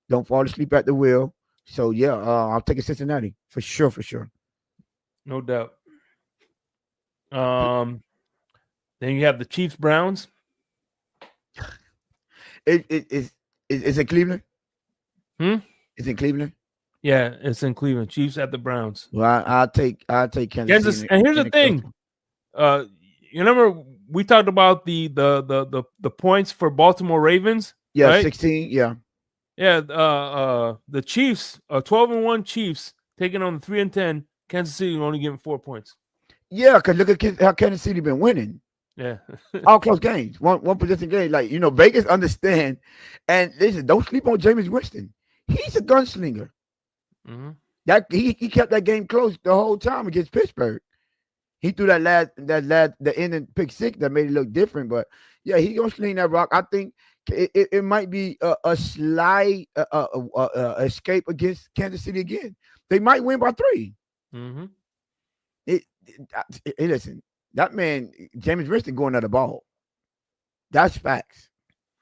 Don't fall asleep at the wheel. So yeah, I'll take a Cincinnati for sure. No doubt. Then you have the Chiefs Browns. Is it Cleveland? Is it Cleveland? Yeah, it's in Cleveland. Chiefs at the Browns. Well, I'll take Kansas City. And here's the thing. You remember we talked about the points for Baltimore Ravens? Yeah, right? 16. Yeah. Yeah. The Chiefs, 12-1 Chiefs taking on the 3-10. Kansas City only getting 4 points. Yeah, because look at how Kansas City been winning. Yeah. All close games. One possession game. Like, Vegas understand. And listen, don't sleep on Jameis Winston. He's a gunslinger. Mm-hmm. That he kept that game close the whole time against Pittsburgh. He threw the ending pick six that made it look different, but yeah, he gonna sling that rock. I think it might be a slight escape against Kansas City again. They might win by 3. Mm-hmm. Listen, that man Jameis Winston going at the ball. That's facts.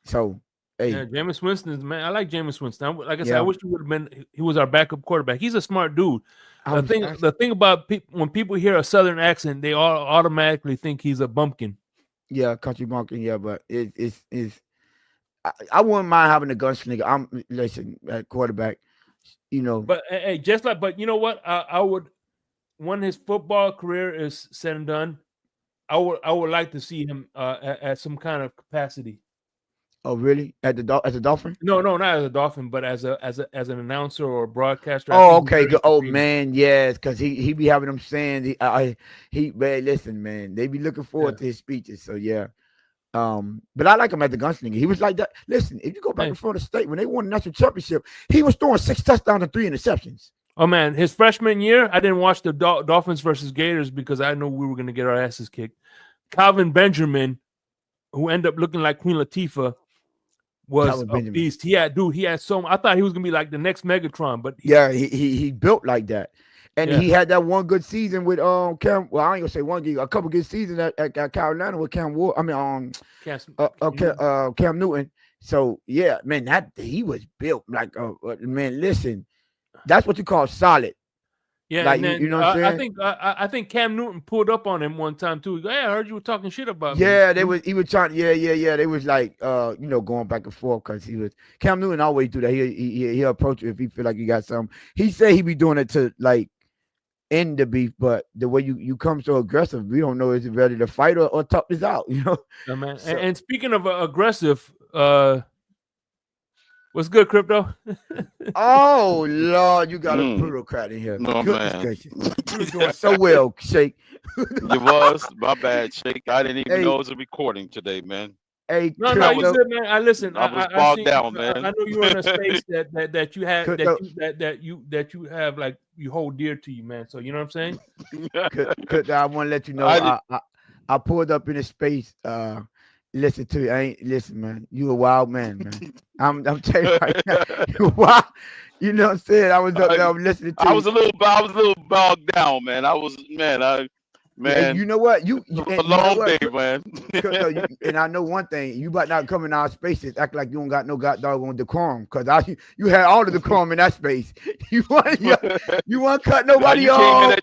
So. Hey. Yeah, Jameis Winston is man. I like Jameis Winston. Like I said, I wish he would have been. He was our backup quarterback. He's a smart dude. The thing about when people hear a Southern accent, they all automatically think he's a bumpkin. Yeah, country bumpkin. Yeah, but it's. I wouldn't mind having a gunslinger. Listen, at quarterback. But hey, but you know what? I would. When his football career is said and done, I would like to see him at some kind of capacity. Oh, really? As a Dolphin? No, not as a Dolphin, but as an announcer or a broadcaster. Oh, okay. Oh, man, yes, because he be having them saying man, listen, man, they be looking forward to his speeches. So yeah, but I like him as the gunslinger. He was like that. Listen, if you go back to Florida State when they won the national championship, he was throwing 6 touchdowns and 3 interceptions. Oh man, his freshman year, I didn't watch the Dolphins versus Gators because I knew we were going to get our asses kicked. Calvin Benjamin, who ended up looking like Queen Latifah, was a beast. He had so. I thought he was gonna be like the next Megatron, but he built like that, and he had that one good season with Cam. Well, I ain't gonna say one good, a couple good seasons at Carolina with Cam Ward. I mean Cam Newton. So yeah, man, he was built like man. Listen, that's what you call solid. Yeah, like, then, you know what I'm saying? I think Cam Newton pulled up on him one time too. He goes, hey, I heard you were talking shit about me. Yeah, he was trying. Yeah. They was like, going back and forth because Cam Newton always do that. He'll approach you if he feel like you got something. He said he be doing it to like end the beef, but the way you come so aggressive, we don't know is it ready to fight or tough this out. Yeah, man. So, and speaking of aggressive, what's good, Crypto? Oh Lord, you got a plutocrat in here. No, man. You was doing so well, Shake. It was my bad, Shake. I didn't even know it was a recording today, man. Hey, no, you good, man. I listen. I was bogged down, man. I know you were in a space that you have that you have like you hold dear to you, man. So you know what I'm saying? I want to let you know I pulled up in a space. Listen to you. Listen, man. You a wild man, man. I'm telling you right now. You wild. You know what I'm saying? I was up there listening to you. I was a little bogged down, man. Man. You know what? You a long day, man. And I know one thing. You about not come in our spaces act like you don't got no doggone decorum. Because you had all the decorum in that space. You want to cut nobody off.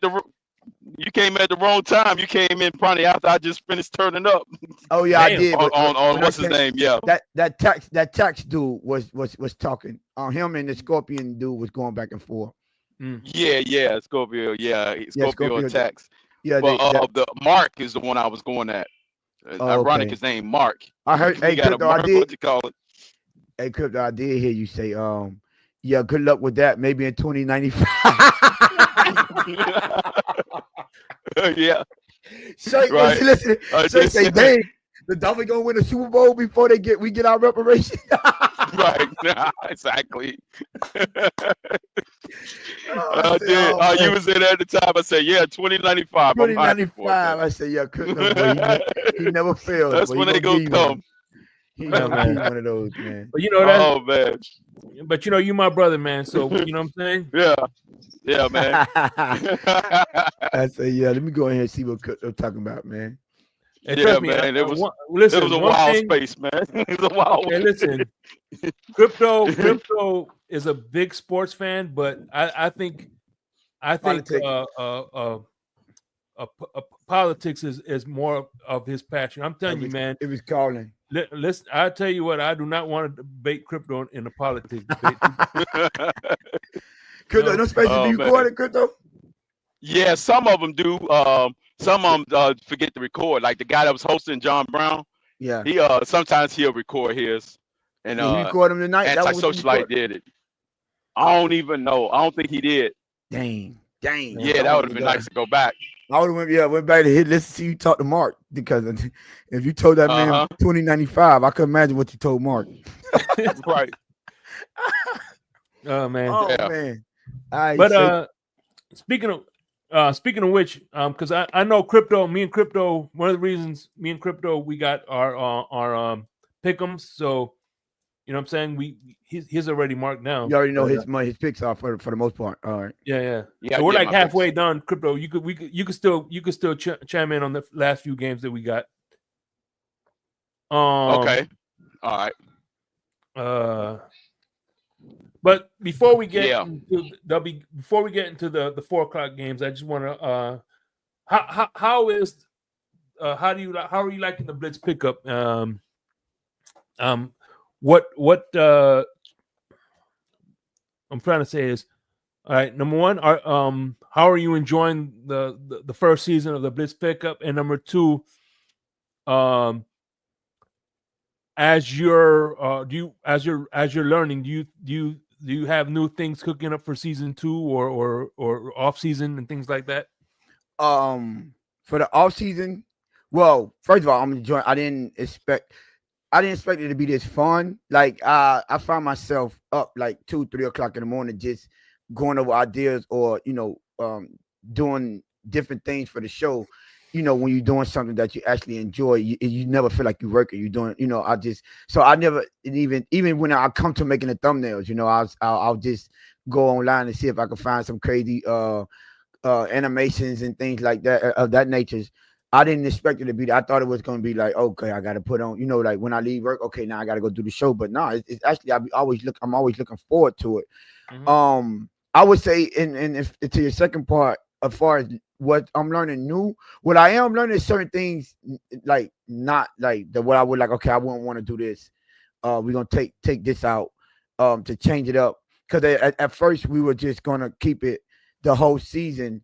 You came at the wrong time. You came in probably after I just finished turning up. Oh yeah, I did. On what's his name? Yeah. That tax dude was talking. Him and the Scorpion dude was going back and forth. Yeah, Scorpio. Yeah, Scorpio and tax. Yeah, but the Mark is the one I was going at. Ironic, his name Mark. I heard. He Hey, got a Crypto, Mark. I did. What you call it? Hey, Crypto, I did hear you say, yeah, good luck with that. Maybe in 2095. Yeah. Shake Right. was listening. Shake say, dang, the Dolphins gonna win the Super Bowl before we get our reparations. Right. Exactly. I said, You was in at the time. I said, yeah, 2095. I'm happy for it. 2095. I said, yeah, Crypto boy, he never fails. That's boy. when they gonna come. He gonna give you one of those, man. But you know that. Oh man. But you know, you my brother, man. So you know what I'm saying? Yeah, man. I say, yeah. Let me go ahead and see what Crypto talking about, man. And trust me, man. It was a one wild thing, space, man. It was a wild. Okay, listen, crypto is a big sports fan, but I think politics is more of his passion. I'm telling you, man. It was calling. Listen, I tell you what, I do not want to debate crypto in the politics debate. Crypto, no space to be recorded, Crypto? Yeah, some of them do. Some of them forget to record. Like the guy that was hosting, John Brown. Yeah. He sometimes he'll record his. And he recorded him tonight. Anti-Socialite did it. I don't even know. I don't think he did. Dang. Yeah, that would have been nice to go back. I would have went back to listen to you talk to Mark, because if you told that man 2095, I couldn't imagine what you told Mark. Right. Oh man. Oh yeah. man. Right, but speaking of which, because I know me and crypto, one of the reasons me and crypto we got our pick'ems, so you know what I'm saying, he's already marked down. You already know his picks are for the most part. All right. Yeah. So we're like halfway done. Crypto, you could still chime in on the last few games that we got. Okay. All right. But before we get into the 4 o'clock games, I just want to how are you liking the Blitz pickup? What I'm trying to say is, all right, number one, how are you enjoying the first season of the Blitz pickup? And number two, as you're learning, do you have new things cooking up for season 2 or off season and things like that? For the off season, well, first of all, I'm enjoying. I didn't expect it to be this fun. Like I found myself up like 2-3 o'clock in the morning, just going over ideas or doing different things for the show. When you're doing something that you actually enjoy, you never feel like you're working. You're doing, I never even when I come to making the thumbnails, I'll just go online and see if I can find some crazy animations and things like that of that nature. I didn't expect it to be that. I thought it was going to be like, okay, I got to put on, like when I leave work, okay, now I got to go do the show. But no, it's actually, I'm always looking forward to it. Mm-hmm. I would say, to your second part, as far as what I'm learning new, what I am learning is certain things, like not like what I would like, okay, I wouldn't want to do this. We're going to take this out to change it up. Because at first we were just going to keep it the whole season,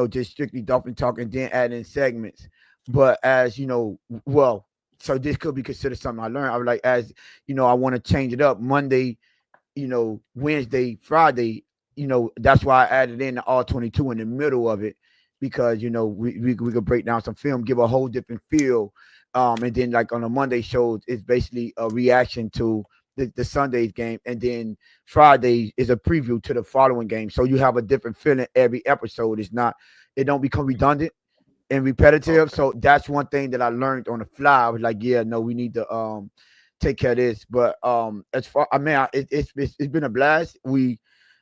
just strictly Dolphin talk and then add in segments. But as so this could be considered something I learned. I was like, I want to change it up Monday, Wednesday, Friday, that's why I added in the all 22 in the middle of it, because, we could break down some film, give a whole different feel. And then like on the Monday shows, it's basically a reaction to the Sunday's game, and then Friday is a preview to the following game. So you have a different feeling every episode. It don't become redundant and repetitive. Okay. So that's one thing that I learned on the fly. I was like, yeah, no, we need to take care of this. But as far, it's been a blast. We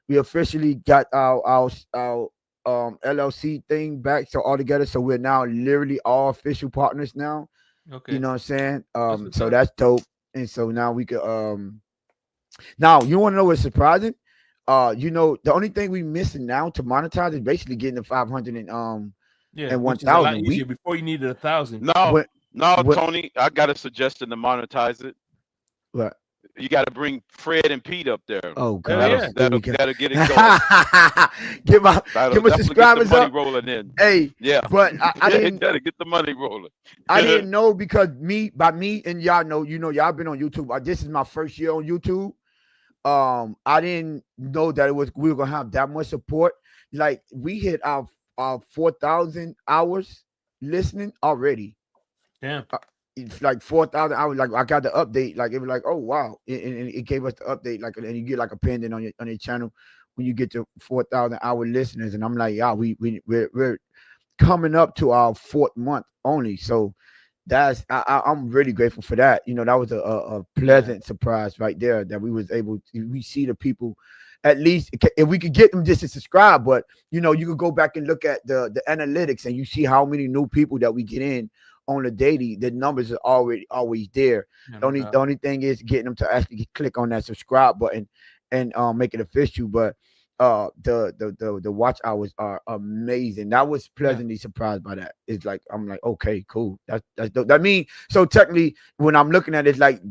officially got our LLC thing back, so all together. So we're now literally all official partners now. Okay, you know what I'm saying? So that's dope. And so now we could now you want to know what's surprising? The only thing we missing now to monetize is basically getting the 500 and 1,000 a week. Before you needed 1,000. No, Tony, I got a suggestion to monetize it. What? You got to bring Fred and Pete up there. Oh God, that'll get it going. Get my subscribers money up. rolling in. Hey, yeah, but I didn't gotta get the money rolling. I didn't know because me and y'all know, y'all been on YouTube. This is my first year on YouTube. I didn't know that we were gonna have that much support. Like we hit our 4,000 hours listening already. Damn. It's like 4,000 hours. Like I got the update. Like it was like, oh wow, and it gave us the update. Like, and you get like a pendant on your channel when you get to 4,000 hour listeners. And I'm like, yeah, we're coming up to our 4th month only. So that's I'm really grateful for that. That was a pleasant surprise right there that we was able to. We see the people. At least if we could get them just to subscribe, but you could go back and look at the analytics and you see how many new people that we get in on the daily. The numbers are always there. The only thing is getting them to actually click on that subscribe button and make it official. But the watch hours are amazing. That was pleasantly surprised by that. It's like I'm like, okay, cool. That's dope. That means so technically when I'm looking at it, it's like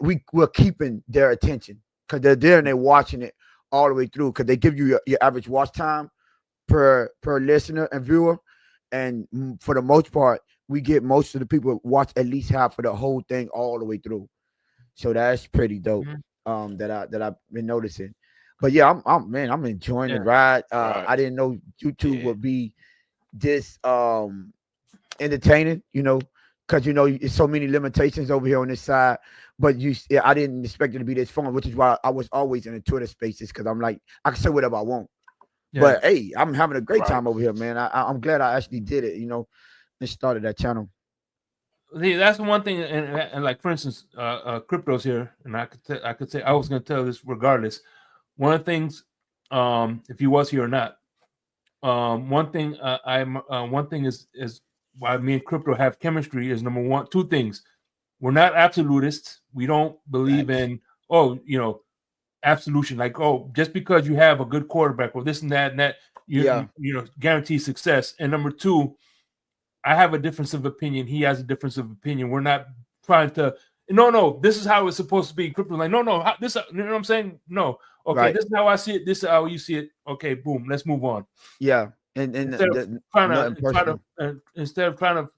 we're keeping their attention because they're there and they're watching it all the way through because they give you your average watch time per listener and viewer, and for the most part, we get most of the people watch at least half of the whole thing all the way through. So that's pretty dope. That I've been noticing. But yeah, I'm enjoying the ride. I didn't know YouTube would be this entertaining, because it's so many limitations over here on this side. But I didn't expect it to be this fun, which is why I was always in the Twitter spaces because I'm like, I can say whatever I want. Yeah. But hey, I'm having a great time over here, man. I'm glad I actually did it, and started that channel. See, that's the one thing, and like for instance, Crypto's here, and I could say I was going to tell this regardless. One of the things, if he was here or not, one thing is why me and Crypto have chemistry is number one, 2 things. We're not absolutists. We don't believe in absolution. Like, just because you have a good quarterback or this and that, you guarantee success. And number 2, I have a difference of opinion. He has a difference of opinion. We're not trying to. No. This is how it's supposed to be. Crypto like no. This, you know what I'm saying? No. Okay, right. This is how I see it. This is how you see it. Okay, boom. Let's move on. Yeah, and instead of trying to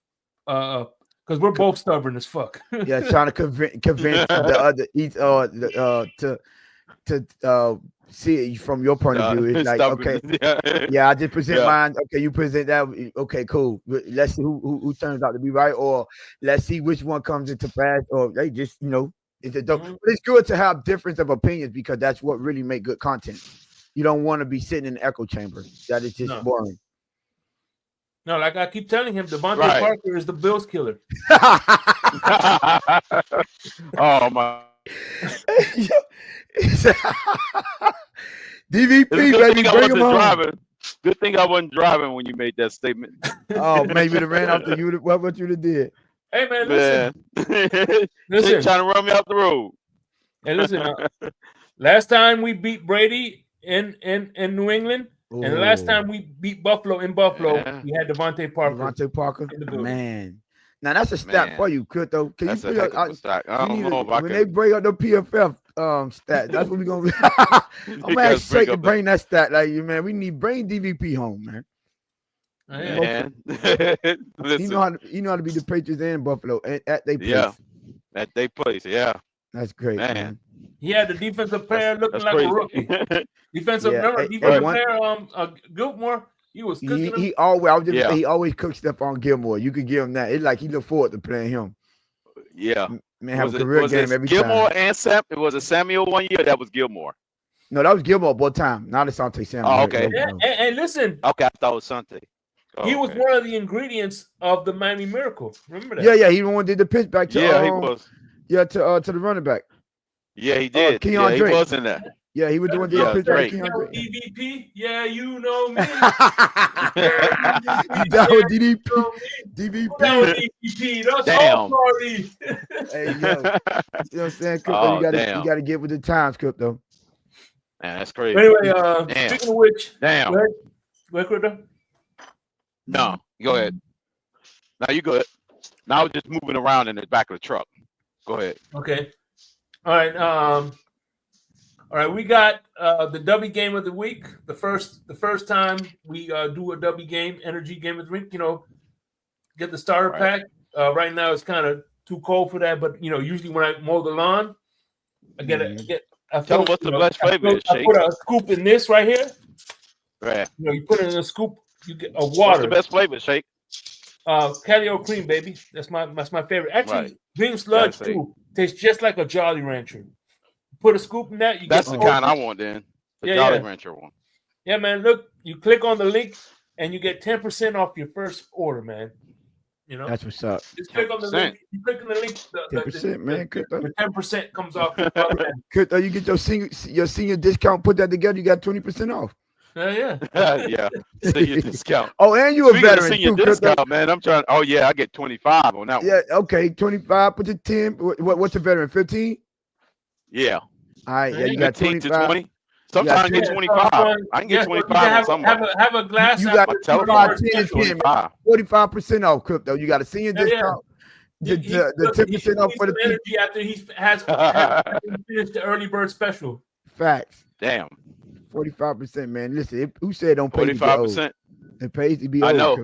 because we're both stubborn as fuck. Yeah, trying to convince the other to see it from your point of view. It's like, okay, yeah, I just present mine. Okay, you present that. Okay, cool. Let's see who turns out to be right, or let's see which one comes into pass, or they just it's a dope. But it's good to have difference of opinions because that's what really make good content. You don't want to be sitting in an echo chamber. That is just boring. No, like I keep telling him, Devontae Parker is the Bills killer. Oh my. DVP, baby, bring him on. Good thing I wasn't driving when you made that statement. Oh, maybe the ran out the unit. What you did? Hey man, listen. Listen, trying to run me off the road. Hey, listen. Last time we beat Brady in New England. Ooh. And the last time we beat Buffalo in Buffalo, we had Devontae Parker. Devontae Parker, man. Now that's a stat for you, Crypto. Can you bring up stat? When they bring up the PFF stat, that's what we're gonna. I'm gonna ask Shake to bring that stat. Like man, we need bring DVP home, man. Man. You know how to be the Patriots and Buffalo at their place. Yeah, at their place. Yeah, that's great, man. He had the defensive player looking like a rookie. Defensive player, Gilmore. He was cooking. He always cooks stuff on Gilmore. You could give him that. It's like he look forward to playing him. Yeah, man, have a career game every Gilmore time. And Sam. It was a Samuel one year. That was Gilmore. No, that was Gilmore both time. Not Asante Samuel. Oh, okay. And listen. Okay, I thought it was Asante. Oh, he was one of the ingredients of the Miami Miracle. Remember that? Yeah. He did the pitch back to he was. Yeah, to the running back. Yeah, he did. Keon Drake. He was in that. Yeah, he was doing the pitch back to Keon Drake. DVP. Yeah, you know me. That was DVP. That's all party. Hey, yo. You know what I'm saying? Crypto, you gotta get with the times, Crypto. Man, that's crazy. Anyway, speaking of which, where Crypto? No, go ahead. No, you good. Now I was just moving around in the back of the truck. Go ahead. Okay. All right. All right. We got the W game of the week. The first time we do a W game, energy game of the week. Get the starter pack. Right now it's kind of too cold for that, but usually when I mow the lawn, I get Tell them what the best flavor is, Shake. I put a scoop in this right here. Right. You put it in a scoop, you get a water. What's the best flavor, Shake? Calio cream, baby. That's my favorite. Actually, green sludge too tastes just like a Jolly Rancher. Put a scoop in that. That's the kind I want then. The Jolly Rancher one. Yeah, man. Look, you click on the link and you get 10% off your first order, man. That's what's up. Just click on the link. You click on the link. 10%, man. The 10% comes off. Crypto, you get your senior discount. Put that together. You got 20% off. Yeah. Yeah. Senior discount. Oh, and you a veteran senior too, discount, Crypto. man. I'm trying. Oh yeah, I get 25 on that one. Yeah. Okay. 25. Put the 10. What's a veteran? 15. Yeah. All right. Yeah. You got 15 25 to 20. Sometimes I get 25. I can get 25 on some. Have a glass. You got 45% off, Crypto. You got a senior discount. The 10% off for the energy after he has finished the early bird special. Facts. Damn. 45%, man. Listen, who said don't pay 45%? It pays to be old. I know.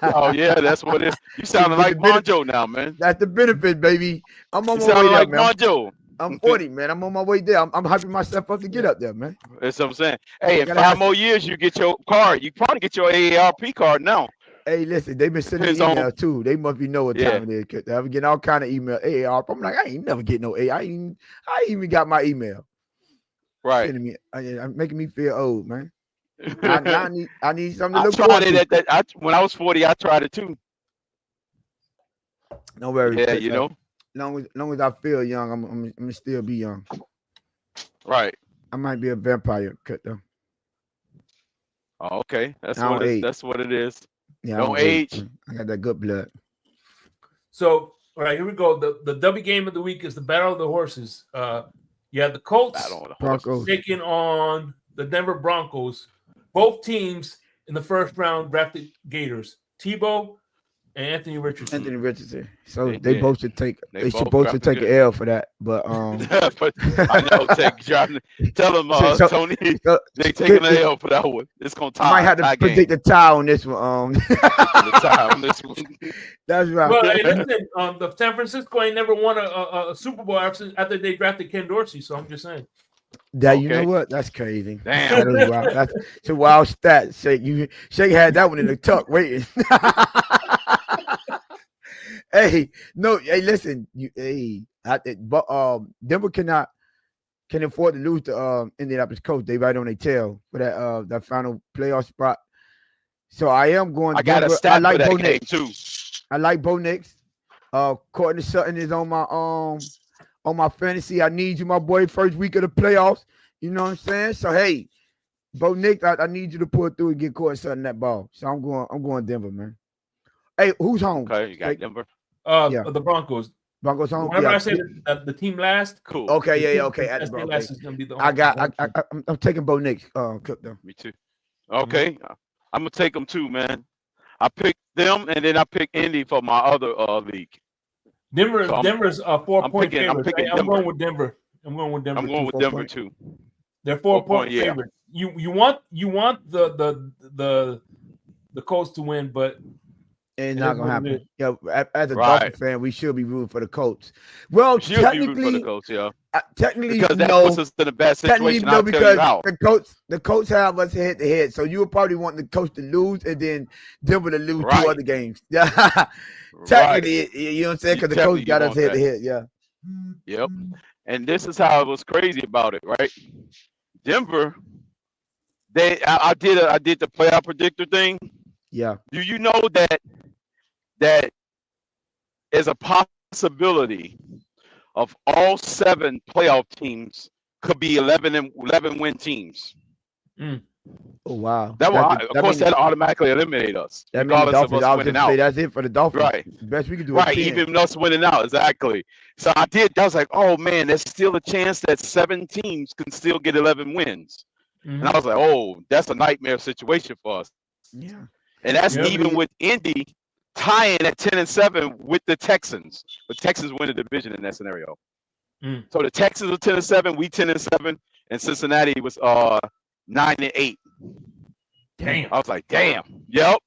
Oh yeah, that's what it is. You sounding like Monjo now, man. That's the benefit, baby. I'm on you my way like there, man. Monjo. I'm 40, man. I'm on my way there. I'm hyping myself up to get up there, man. That's what I'm saying. Hey, in 5 more years, you get your card. You probably get your AARP card now. Hey, listen, they've been sending emails too. They must be know what time it is. I'm getting all kind of email. AARP. I'm like, I ain't never get no A. I ain't even got my email. Right. I'm making me feel old, man. I need something to look forward to. I tried it when I was 40, I tried it too. No worries. Yeah, Long as I feel young, I'm gonna still be young. Right. I might be a vampire, though. Oh, okay. That's what it is. Yeah, don't age. I got that good blood. So, all right, here we go. The W game of the week is the Battle of the Horses. You have the Colts taking on the Denver Broncos. Both teams in the first round drafted Gators. Tebow and Anthony Richardson. So they both should take. They supposed to take an L for that, but but I know. Tell them, Tony, they taking an L for that one. It's gonna tie. I might have to predict the tie on this one. The tie on this one. That's right. Well, hey, listen, the San Francisco ain't never won a Super Bowl after they drafted Ken Dorsey. So I'm just saying. You know what? That's crazy. Damn. That is wild. That's a wild stat. Shake had that one in the tuck waiting. Hey, listen. Denver can afford to lose to Indianapolis Colts. They right on their tail for that final playoff spot. So I am going. I got a stat for that game too. I like Bo Nix. Courtney Sutton is on my fantasy. I need you, my boy. First week of the playoffs. You know what I'm saying? So hey, Bo Nix, I need you to pull through and get Courtney Sutton that ball. So I'm going Denver, man. Hey, who's home? Okay, you got Denver. The Broncos. Broncos home. Whenever I say the team last, cool. Okay, yeah, okay. At the Broncos. Last is gonna be the I'm taking Bo Nix. Cook them. Me too. Okay, I'm gonna take them too, man. I picked them, and then I picked Indy for my other league. Denver's 4-point favorite. I'm going with Denver. I'm going with Denver too. They're 4-point favorites. You want the Colts to win, but it's not gonna happen. Yeah, as a Dolphins fan, we should be rooting for the Colts. Well, technically, for the Colts, technically, because that puts us in a bad situation. I'll tell you how. The Colts have us head to head, so you would probably want the Colts to lose and then Denver to lose 2 other games. Yeah, technically, you know what I'm saying? Because the Colts got us head to head. Yeah. Yep. And this is how it was crazy about it, right? Denver, I did the playoff predictor thing. Yeah. Do you know that is a possibility of all 7 playoff teams could be 11 win teams? Oh wow! That automatically eliminate us, regardless of us winning out. That's it for the Dolphins. Right. The best we can do. Right. Even us winning out, exactly. So I was like, oh man, there's still a chance that 7 teams can still get 11 wins. And I was like, oh, that's a nightmare situation for us. Yeah. And that's even with Indy tying at 10-7 with the Texans. But Texans win the division in that scenario. So the Texans were 10-7, we 10-7, and Cincinnati was 9-8. Damn. I was like, damn. Yep.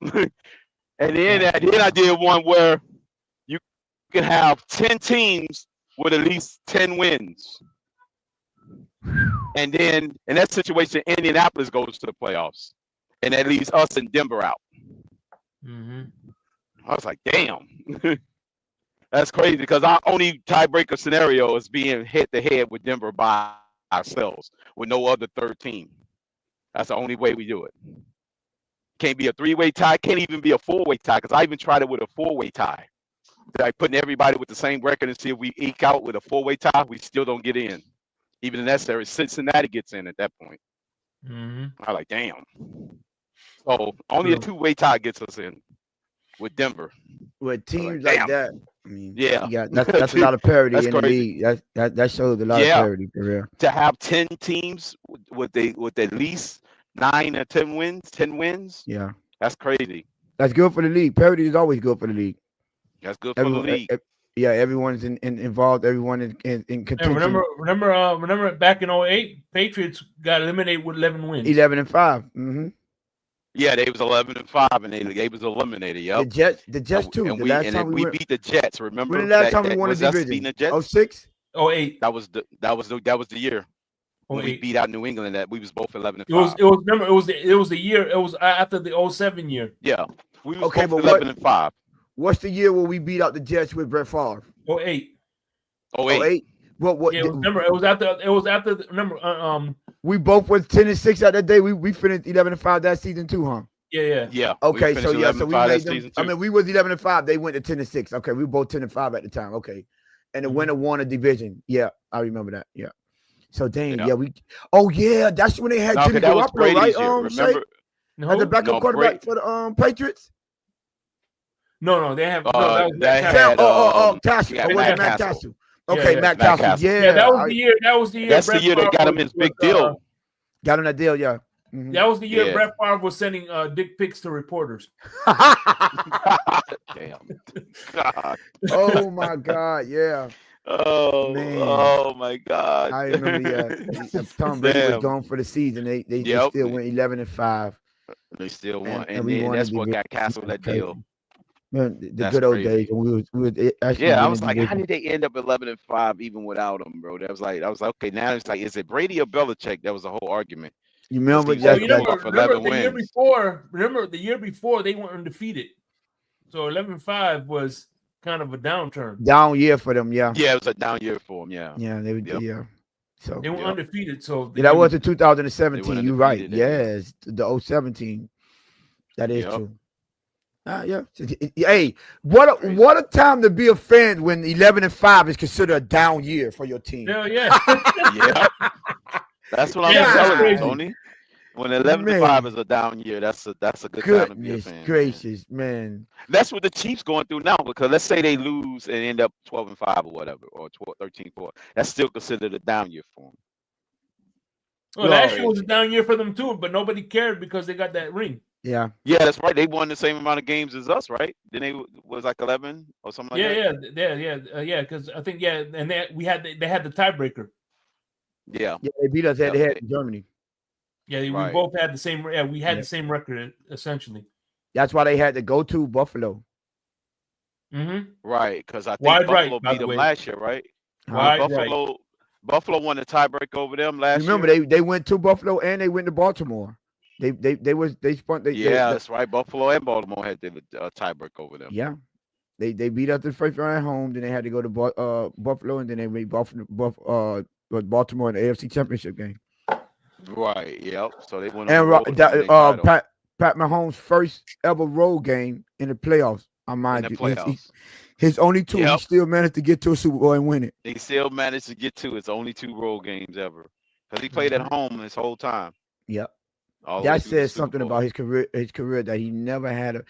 And then I did one where you can have 10 teams with at least 10 wins. And then in that situation, Indianapolis goes to the playoffs. And that leaves us and Denver out. Mm-hmm. I was like, damn. That's crazy because our only tiebreaker scenario is being head-to-head with Denver by ourselves with no other third team. That's the only way we do it. Can't be a three-way tie. Can't even be a four-way tie because I even tried it with a four-way tie. Like putting everybody with the same record and see if we eke out with a four-way tie. We still don't get in. Even if necessary, Cincinnati gets in at that point. Mm-hmm. I'm like, damn. So only a two-way tie gets us in with Denver. With teams like that, I mean, yeah, that's a lot of parity that's in crazy. the league. That shows a lot of parity for real. To have 10 teams with at least 9 or 10 wins. Yeah, that's crazy. That's good for the league. Parity is always good for the league. That's good for the league. Everyone's involved. Everyone in contention. Remember back in 2008, Patriots got eliminated with 11 wins. 11-5. Mm-hmm. Yeah, they was 11-5, and they was eliminated. Yep. The Jets too. And we beat the Jets. Remember when the last time we won a division? 06? 08. That was the year. When we beat out New England, that we was both 11-5. It was the year. It was after the 07 year. Yeah, we was both 11-5. What's the year where we beat out the Jets with Brett Favre? 08. 08. What? Yeah, remember it was after. Remember, we both was 10-6 at that day. We finished 11-5 that season too, huh? Yeah. Okay, so we made them. I mean, we was 11-5. They went to 10-6. Okay, we were both 10-5 at the time. Okay, and the winner won a division. Yeah, I remember that. Yeah. So dang, we. Oh yeah, that's when they had Jimmy Garoppolo, right? Remember? Had the backup quarterback for the Patriots. No, they have. Matt Castle. Okay, Matt Castle. Yeah, that was the year. That's the year they got him his big deal. Got him that deal, yeah. Mm-hmm. That was the year Brett Favre was sending dick pics to reporters. Damn. God. Oh my God, yeah. Oh, man. Oh my God. I remember Tom Brady was gone for the season. They still went 11-5. They still won. And then that's what got Castle that deal. Man, the good old days. And we were actually I was like, how did they end up 11-5 even without him, bro? I was like, okay, now it's like, is it Brady or Belichick? That was the whole argument. You remember? Remember the year before? Remember the year before they went undefeated. So 11-5 was kind of a downturn. Down year for them, yeah. Yeah, it was a down year for them, yeah. Yeah, they were, So they were undefeated. So that was in 2017. You're right. Yes, the 017. That is true. Yeah. Hey, what a time to be a fan when 11-5 is considered a down year for your team. Hell yeah. Yeah. That's what I'm telling you, Tony. When 11-5 is a down year, that's a good time to be a fan. Gracious, man. That's what the Chiefs going through now, because let's say they lose and end up 12-5 or whatever, or 13-4. That's still considered a down year for them. Well, last year was a down year for them too, but nobody cared because they got that ring. Yeah. Yeah, that's right. They won the same amount of games as us, right? Then they was like 11 or something like that. Yeah. Because I think and they had the tiebreaker. Yeah. Yeah, they beat us head-to-head in Germany. Yeah, we both had the same. Yeah, we had the same record essentially. That's why they had to go to Buffalo. Mm-hmm. Right, because I think Buffalo beat them last year, right? Buffalo won the tiebreak over them last year. Remember, they went to Buffalo and they went to Baltimore. That's right. Buffalo and Baltimore had the tiebreak over them. Yeah, they beat us the first round at home. Then they had to go to Buffalo, and then they made Baltimore in the AFC Championship game. Right. Yep. So they won. And Pat Mahomes' first ever road game in the playoffs. His only two. He still managed to get to a Super Bowl and win it. He still managed to get to his only 2 road games ever, because he played at home this whole time. Yep. That says something about his career. That he never had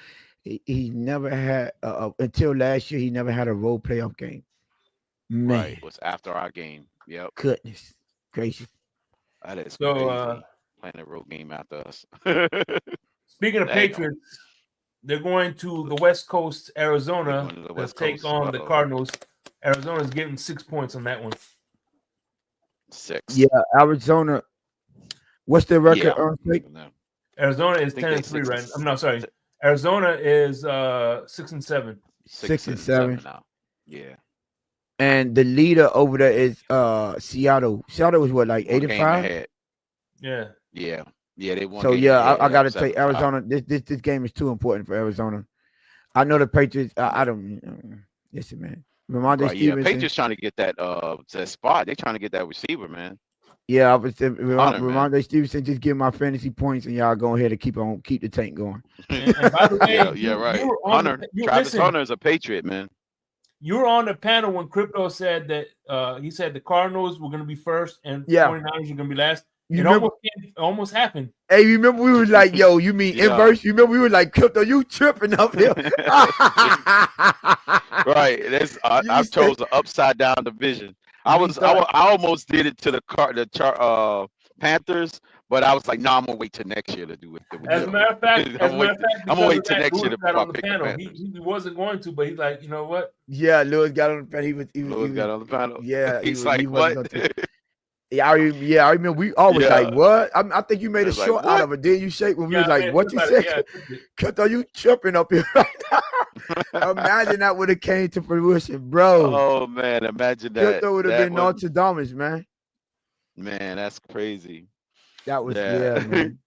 until last year. He never had a road playoff game. Man. Right, it was after our game. Yep. Goodness gracious. That is crazy. Playing a road game after us. Speaking of Patriots, they're going to the West Coast, Arizona, to take on the Cardinals. Arizona's getting 6 points on that one. 6. Yeah, Arizona. What's their record? No. Arizona is think 10-3 they right. 6 I'm not sorry. Arizona is 6-7. 6 and 7 now. Yeah. And the leader over there is Seattle. Seattle is what, like 8 and 5? Ahead. Yeah. Yeah. Yeah, they won. So game yeah, ahead. I gotta take 7-5. Arizona. This game is too important for Arizona. I know the Patriots. I don't. Listen, man. Ramondre Right, yeah. Stevenson. Patriots trying to get that spot. They're trying to get that receiver, man. Yeah, I was Hunter, man. Ramondre Stevenson. Just give my fantasy points, and y'all go ahead and keep the tank going. And by the way, yeah, right. you were on Hunter, the, Travis listen, Hunter is a Patriot, man. You were on the panel when Crypto said that he said the Cardinals were going to be first and 49ers were going to be last. It almost happened. Hey, you remember we were like, yo, you mean inverse? You remember we were like, Crypto, you tripping up here. Right. I chose the upside down division. I almost did it to the Panthers, but I was like, no, I'm gonna wait till next year to do it. As a matter of fact, I'm gonna wait till next year to got on the pick panel. the Panthers. He wasn't going to, but he's like, you know what? Yeah, Lewis got on the panel. Lewis got on the panel. Yeah, he's like, what? I remember we always like, what? I think you made a short out of it. Didn't you, Shake? When we was like, what you said? Crypto, you tripping up here right now. Imagine that would have came to fruition, bro. Oh, man, imagine that. Crypto would have been Nostradamus, man. Man, that's crazy. That was, man.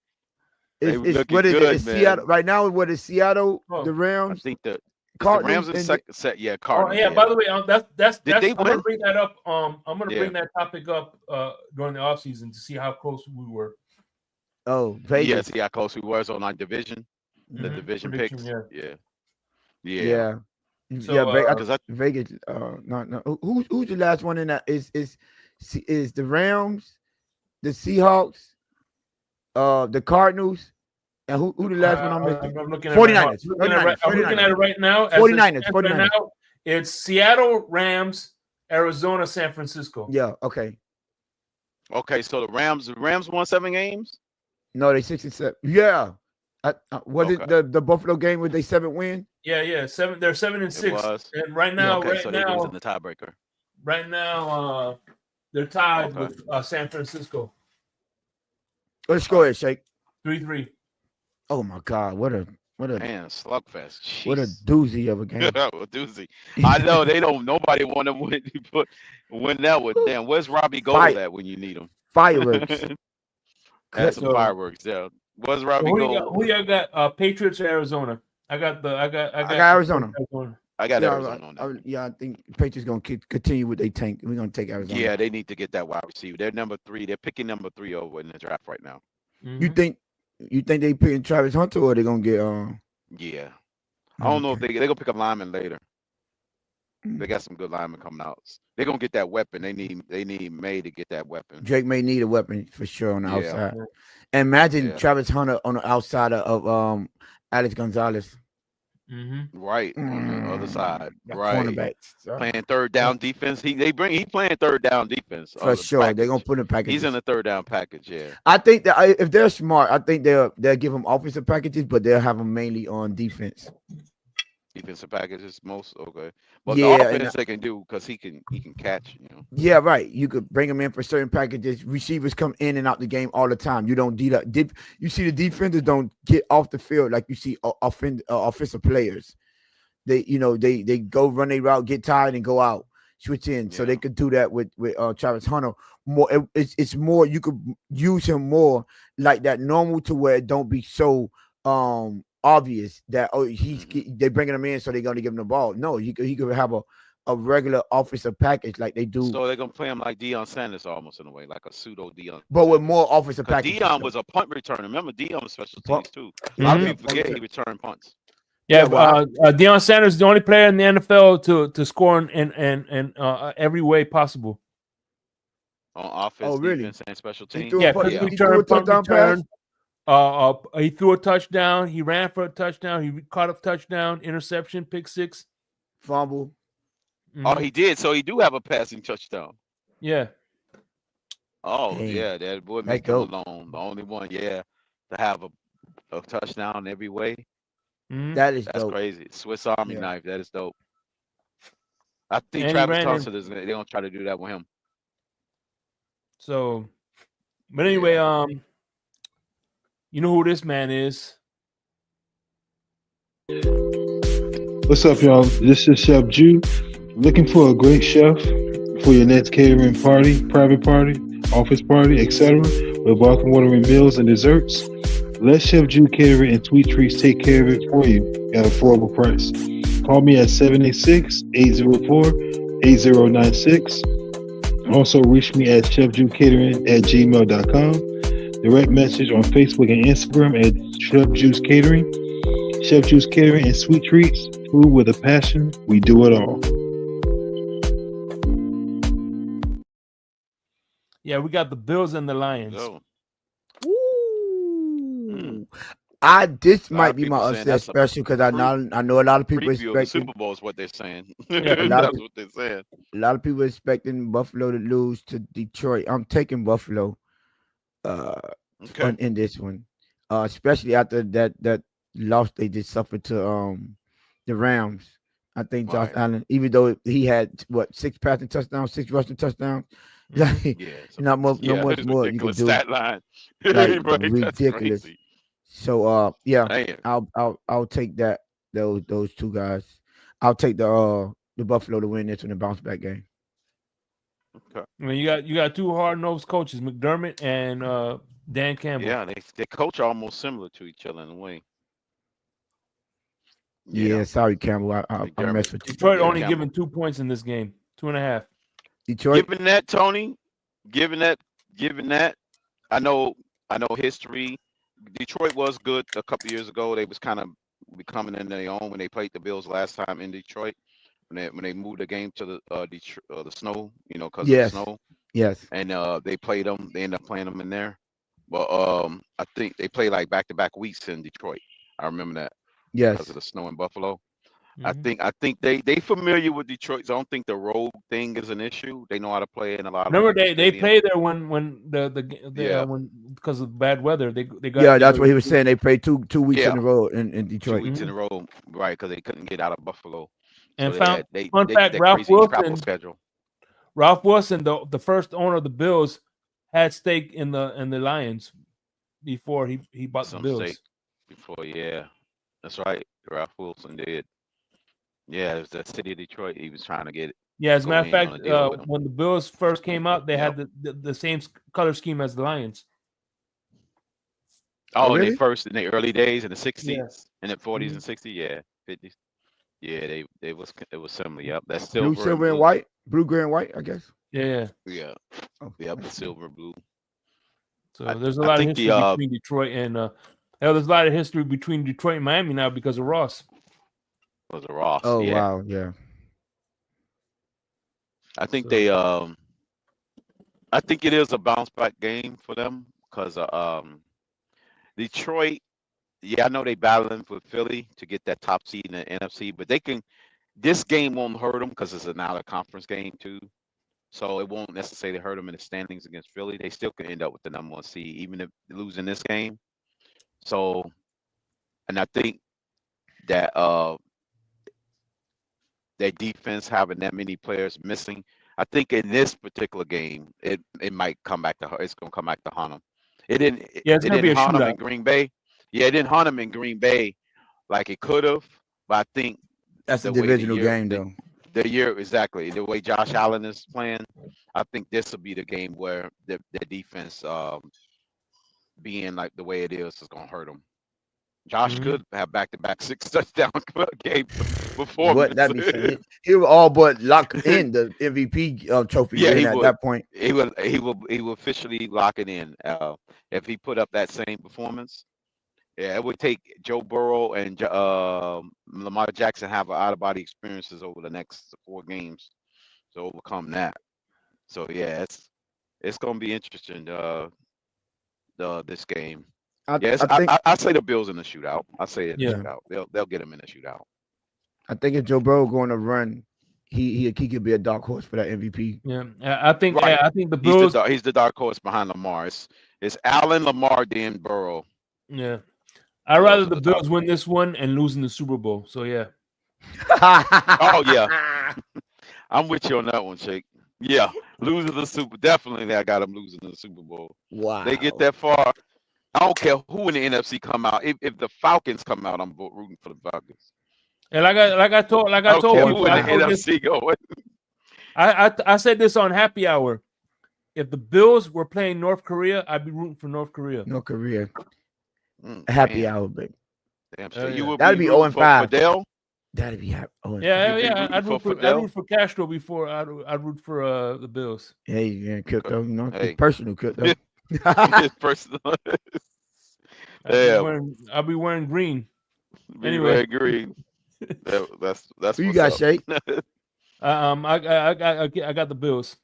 It's what is good, it? It's Seattle right now. What is Seattle? The Rams. I think the Cardinals Rams in second set. Yeah, Cardinals. Oh, yeah. By the way, that's they I'm gonna bring that up. I'm gonna bring that topic up during the offseason to see how close we were. Oh, Vegas. Yeah, see how close we were on our division. The division picks. Yeah. So, Vegas. No. Who's the last one in that? Is the Rams, the Seahawks, the Cardinals, and who the last one I'm missing? I'm looking at 49ers. I'm looking at it right now. 49ers. Right now, it's Seattle, Rams, Arizona, San Francisco. Yeah. Okay. Okay. So the Rams won 7 games. No, they 6 and 7. Yeah. Was it the Buffalo game where they 7 win? Yeah. 7. They're 7 and 6. And right now, so they're losing the tiebreaker. Right now, they're tied with San Francisco. Let's go ahead, Shake. 3-3. Oh my God! What a man, slugfest. Jeez. What a doozy of a game. A doozy. I know they don't. Nobody want to win that one. Damn, where's Robbie Gold at when you need him? Fireworks. That's some fireworks. Yeah. Where's Robbie Gold? Who y'all got? Patriots or Arizona? I got Arizona. I got Arizona on that. Yeah, I think Patriots gonna continue with their tank. We're gonna take Arizona. Yeah, they need to get that wide receiver. They're number 3. They're picking number 3 over in the draft right now. Mm-hmm. You think they picking Travis Hunter or they gonna get Yeah. I don't know if they're gonna pick a lineman later. They got some good linemen coming out. They're gonna get that weapon. They need May to get that weapon. Drake may need a weapon for sure on the outside. And imagine Travis Hunter on the outside of Alex Gonzalez. Mm-hmm. Right on the other side, right. Cornerbacks playing third down defense. He playing third down defense for sure. They're gonna put in packages. He's in the third down package. Yeah, I think that if they're smart, I think they'll give him offensive packages, but they'll have them mainly on defense. Defensive packages most okay, but the offense they can do because he can catch. Yeah, right. You could bring him in for certain packages. Receivers come in and out the game all the time. You don't do that. You see the defenders don't get off the field like you see offensive players. They go run their route, get tired, and go out, switch in. So they could do that with Travis Hunter. More, it's more. You could use him more like that normal to where it don't be so obvious that they're bringing him in so they're going to give him the ball. No, he could have a regular offensive package like they do. So they're going to play him like Deion Sanders almost in a way, like a pseudo Deion. But with more offensive package. Deion was a punt returner. Remember, Deion was special teams too. A lot of people forget he returned punts. Yeah, Deion Sanders is the only player in the NFL to score in every way possible. On offense, defense, and special teams. He threw a touchdown pass. He threw a touchdown. He ran for a touchdown. He caught a touchdown, interception, pick 6, fumble. Mm-hmm. Oh, he did. So he do have a passing touchdown. Yeah. Oh, yeah. That boy make him alone. The only one, to have a touchdown every way. Mm-hmm. That's dope. Crazy. Swiss Army knife. That is dope. I think and Travis Thompson they're gonna try to do that with him. So, but anyway, you know who this man is? What's up, y'all? This is Chef Jew. Looking for a great chef for your next catering party, private party, office party, etc. with welcome watering meals and desserts? Let Chef Jew Catering and Sweet Treats take care of it for you at an affordable price. Call me at 786-804-8096. Also reach me at chefjewcatering@gmail.com. Direct message on Facebook and Instagram at Chef Juice Catering. Chef Juice Catering and Sweet Treats. Food with a passion. We do it all. Yeah, we got the Bills and the Lions. Oh. Ooh. This might be my upset special because I know a lot of people expecting the Super Bowl is what they're saying. Yeah, That's what they're saying. A lot of people expecting Buffalo to lose to Detroit. I'm taking Buffalo in this one. Especially after that loss they just suffered to the Rams. I think Josh Allen, even though he had 6 passing touchdowns, 6 rushing touchdowns, like not much more you can do. Stat line. Like, Right, ridiculous. So yeah, I'll take those two guys. I'll take the Buffalo to win this one, the bounce back game. Okay. I mean, you got 2 hard-nosed coaches, McDermott and Dan Campbell. Yeah, they coach almost similar to each other in a way. Yeah, sorry, Campbell. I messed with you. Detroit only given 2 points in this game, 2.5. Detroit. Given that, Tony, given that, I know history. Detroit was good a couple years ago. They was kind of becoming in their own when they played the Bills last time in Detroit. When they moved the game to the snow, because of the snow. Yes. And they played them. They ended up playing them in there. But I think they played like back-to-back weeks in Detroit. I remember that. Yes. Because of the snow in Buffalo. Mm-hmm. I think they familiar with Detroit. So I don't think the road thing is an issue. They know how to play in a lot of. Remember they played there when because of bad weather they got. That's what he was saying. They played two weeks in a row in Detroit. 2 weeks in a row, right? Because they couldn't get out of Buffalo. And so fun fact, Ralph Wilson, the first owner of the Bills, had stake in the Lions before he bought the Bills. Before, that's right. Ralph Wilson did. Yeah, it was the city of Detroit. He was trying to get it. Yeah, as a matter of fact, when the Bills first came out, they had the same color scheme as the Lions. Oh, really? In the early days in the 60s, in the 40s and 60s, 50s. Yeah, it was similar. Yep, that's silver. Blue, silver, and white. Blue, gray, and white. I guess. Yeah. Yep, the silver, blue. So there's a lot of history between Detroit and there's a lot of history between Detroit and Miami now because of Ross. Because of Ross. Oh wow, yeah. I think I think it is a bounce back game for them because Detroit. Yeah, I know they battling with Philly to get that top seed in the NFC, but this game won't hurt them because it's an out-of-conference game too. So it won't necessarily hurt them in the standings against Philly. They still can end up with the number 1 seed, even if losing this game. So, and I think that their defense having that many players missing, I think in this particular game, it might come back to it's going to come back to haunt them. It didn't haunt them in Green Bay. Yeah, it didn't haunt them in Green Bay like it could have, but I think that's a divisional game, though. The way Josh Allen is playing, I think this will be the game where the defense, being like the way it is going to hurt them. Josh could have back-to-back 6 touchdown game before. What that be saying? He will all but lock in the MVP trophy at that point. He will officially lock it in if he put up that same performance. Yeah, it would take Joe Burrow and Lamar Jackson have out-of-body experiences over the next 4 games to overcome that. So yeah, it's going to be interesting. This game. I say the Bills in the shootout. I say it in the shootout. They'll get them in the shootout. I think if Joe Burrow going to run, he could be a dark horse for that MVP. Yeah, I think the Bills. He's the dark horse behind Lamar. It's Allen, Lamar, then Burrow. Yeah, I'd rather the Bills win this one and lose in the Super Bowl. So yeah. Oh yeah, I'm with you on that one, Shake. Yeah, losing the Super. Definitely, I got them losing the Super Bowl. Wow. They get that far. I don't care who in the NFC come out. If the Falcons come out, I'm rooting for the Falcons. And I told I don't care people, who in the NFC go. I said this on Happy Hour. If the Bills were playing North Korea, I'd be rooting for North Korea. North Korea. Happy hour, baby. Damn, so you yeah. would That'd be 0 and 5. Fidel? That'd be happy. Yeah. I'd root for Castro before I'd root for the Bills. Hey, yeah, crypto. You know, Hey. it's personal crypto. It's personal. I'll be wearing green. Anyway, agree. That's Who you got, Shake? I got the Bills.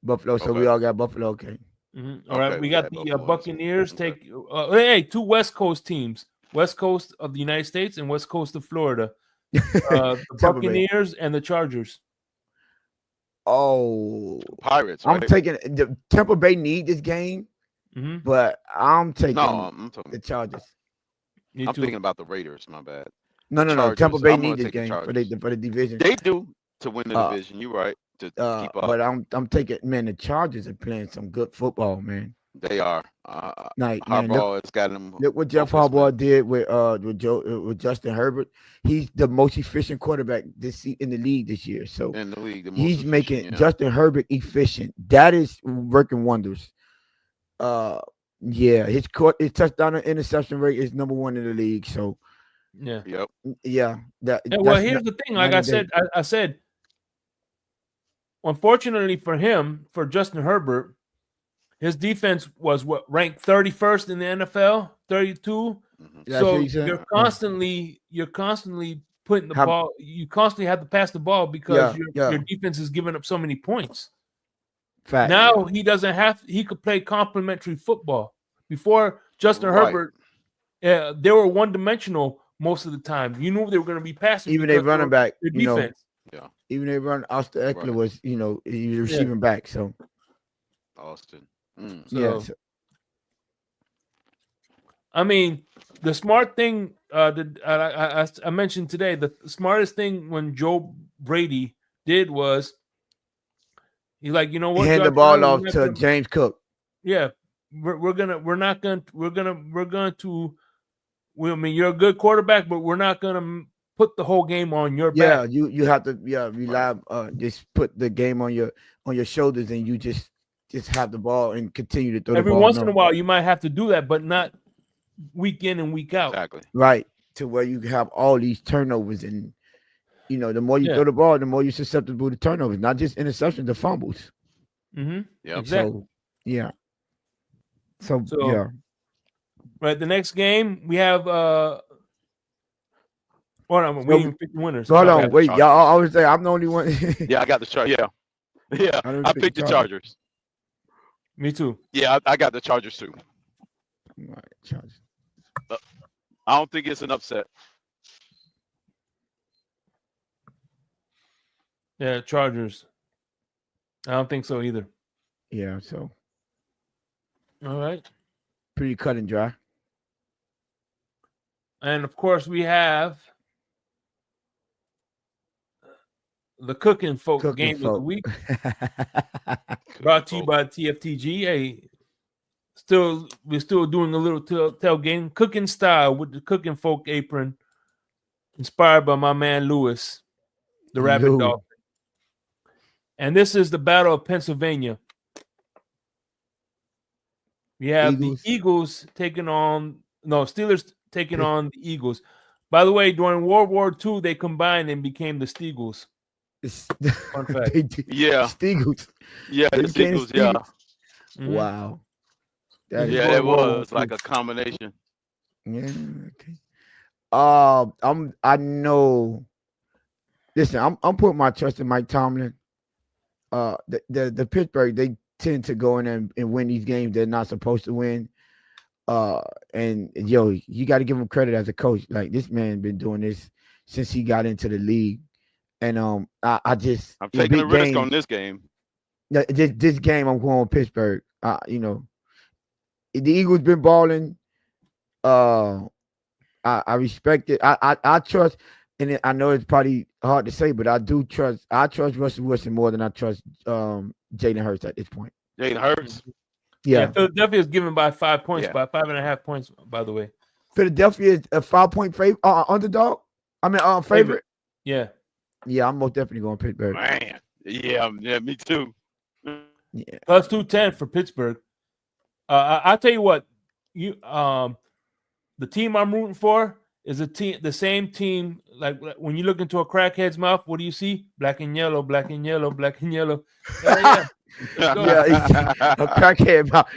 Buffalo. So Okay. we all got Buffalo. Okay. Mm-hmm. All right, Okay, we we got got the Buffalo. Buccaneers Okay. take two West Coast teams, West Coast of the United States and West Coast of Florida. The Buccaneers and the Chargers. Oh, Pirates. Right? I'm taking the Tampa Bay need this game, but I'm taking I'm the Chargers. I'm thinking about the Raiders. My bad. No. Chargers. Tampa Bay I'm gonna need this take the game for Chargers. the division. They do to win the division. You're right. To keep up. But I'm taking, man, the Chargers are playing some good football, man. They are. Like, man, Harbaugh has got them. Look what Jeff Harbaugh did with Justin Herbert. He's the most efficient quarterback in the league this year. So in the league, he's making Justin Herbert efficient. That is working wonders. His touchdown and interception rate is number 1 in the league. So yeah. Well, here's the thing. Like I said, unfortunately for him, for Justin Herbert, his defense was ranked 31st in the NFL, 32. So you're constantly putting the ball. You constantly have to pass the ball because your defense is giving up so many points. Fact. Now he doesn't have. He could play complementary football. Before Justin Herbert, they were one-dimensional most of the time. You knew they were going to be passing. Even they running back, their defense. Even they run. Austin Eckler was, he was receiving back. So Austin. I mean, the smart thing I mentioned today, the smartest thing when Joe Brady did was he's like, you know what? He handed the ball off to James Cook. Yeah, I mean, you're a good quarterback, but we're not gonna put the whole game on your back. Yeah, you have to rely just put the game on your shoulders, and you just have the ball and continue to throw Every the ball. once in a while, you might have to do that, but not week in and week out. Exactly. Right. To where you have all these turnovers, and the more you throw the ball, the more you're susceptible to turnovers, not just interceptions, the fumbles. Mm-hmm. Yeah. Exactly. So Right. The next game we have we even picked the winners. Hold on, wait, y'all always say I'm the only one. Yeah, I got the Chargers. Yeah. I picked the Chargers. Me too. Yeah, I got the Chargers too. All right, Chargers. I don't think it's an upset. Yeah, Chargers. I don't think so either. Yeah, so all right. Pretty cut and dry. And of course, we have the Cooking Folk Game of the Week. Brought to you by TFTG. Hey, we're still doing a little tell game, cooking style with the Cooking Folk apron, inspired by my man Lewis, the Rabbit Dolphin. And this is the Battle of Pennsylvania. We have the Steelers taking on the Eagles. By the way, during World War II, they combined and became the Steagles. Fun fact. Steagles. Yeah, the Steagles. Yeah. Mm-hmm. Wow. It was like a combination. Yeah. Okay. I know. Listen, I'm putting my trust in Mike Tomlin. The Pittsburgh, they tend to go in and win these games they're not supposed to win. And you got to give him credit as a coach. Like, this man been doing this since he got into the league. And I'm taking a risk on this game. This game, I'm going with Pittsburgh. The Eagles been balling. I respect it. I trust. and I know it's probably hard to say, but I trust Russell Wilson more than I trust Jalen Hurts at this point. Jalen Hurts. Yeah. Philadelphia is given by 5 points, Yeah. by 5.5 points, by the way. Philadelphia is a 5-point underdog. I mean, favorite. Yeah. Yeah, I'm most definitely going Pittsburgh. Man. Yeah, me too. Yeah. Plus 210 for Pittsburgh. I'll tell you what, the team I'm rooting for is the same team. Like when you look into a crackhead's mouth, what do you see? Black and yellow, black and yellow, black and yellow. Yeah. Yeah, a crackhead mouth.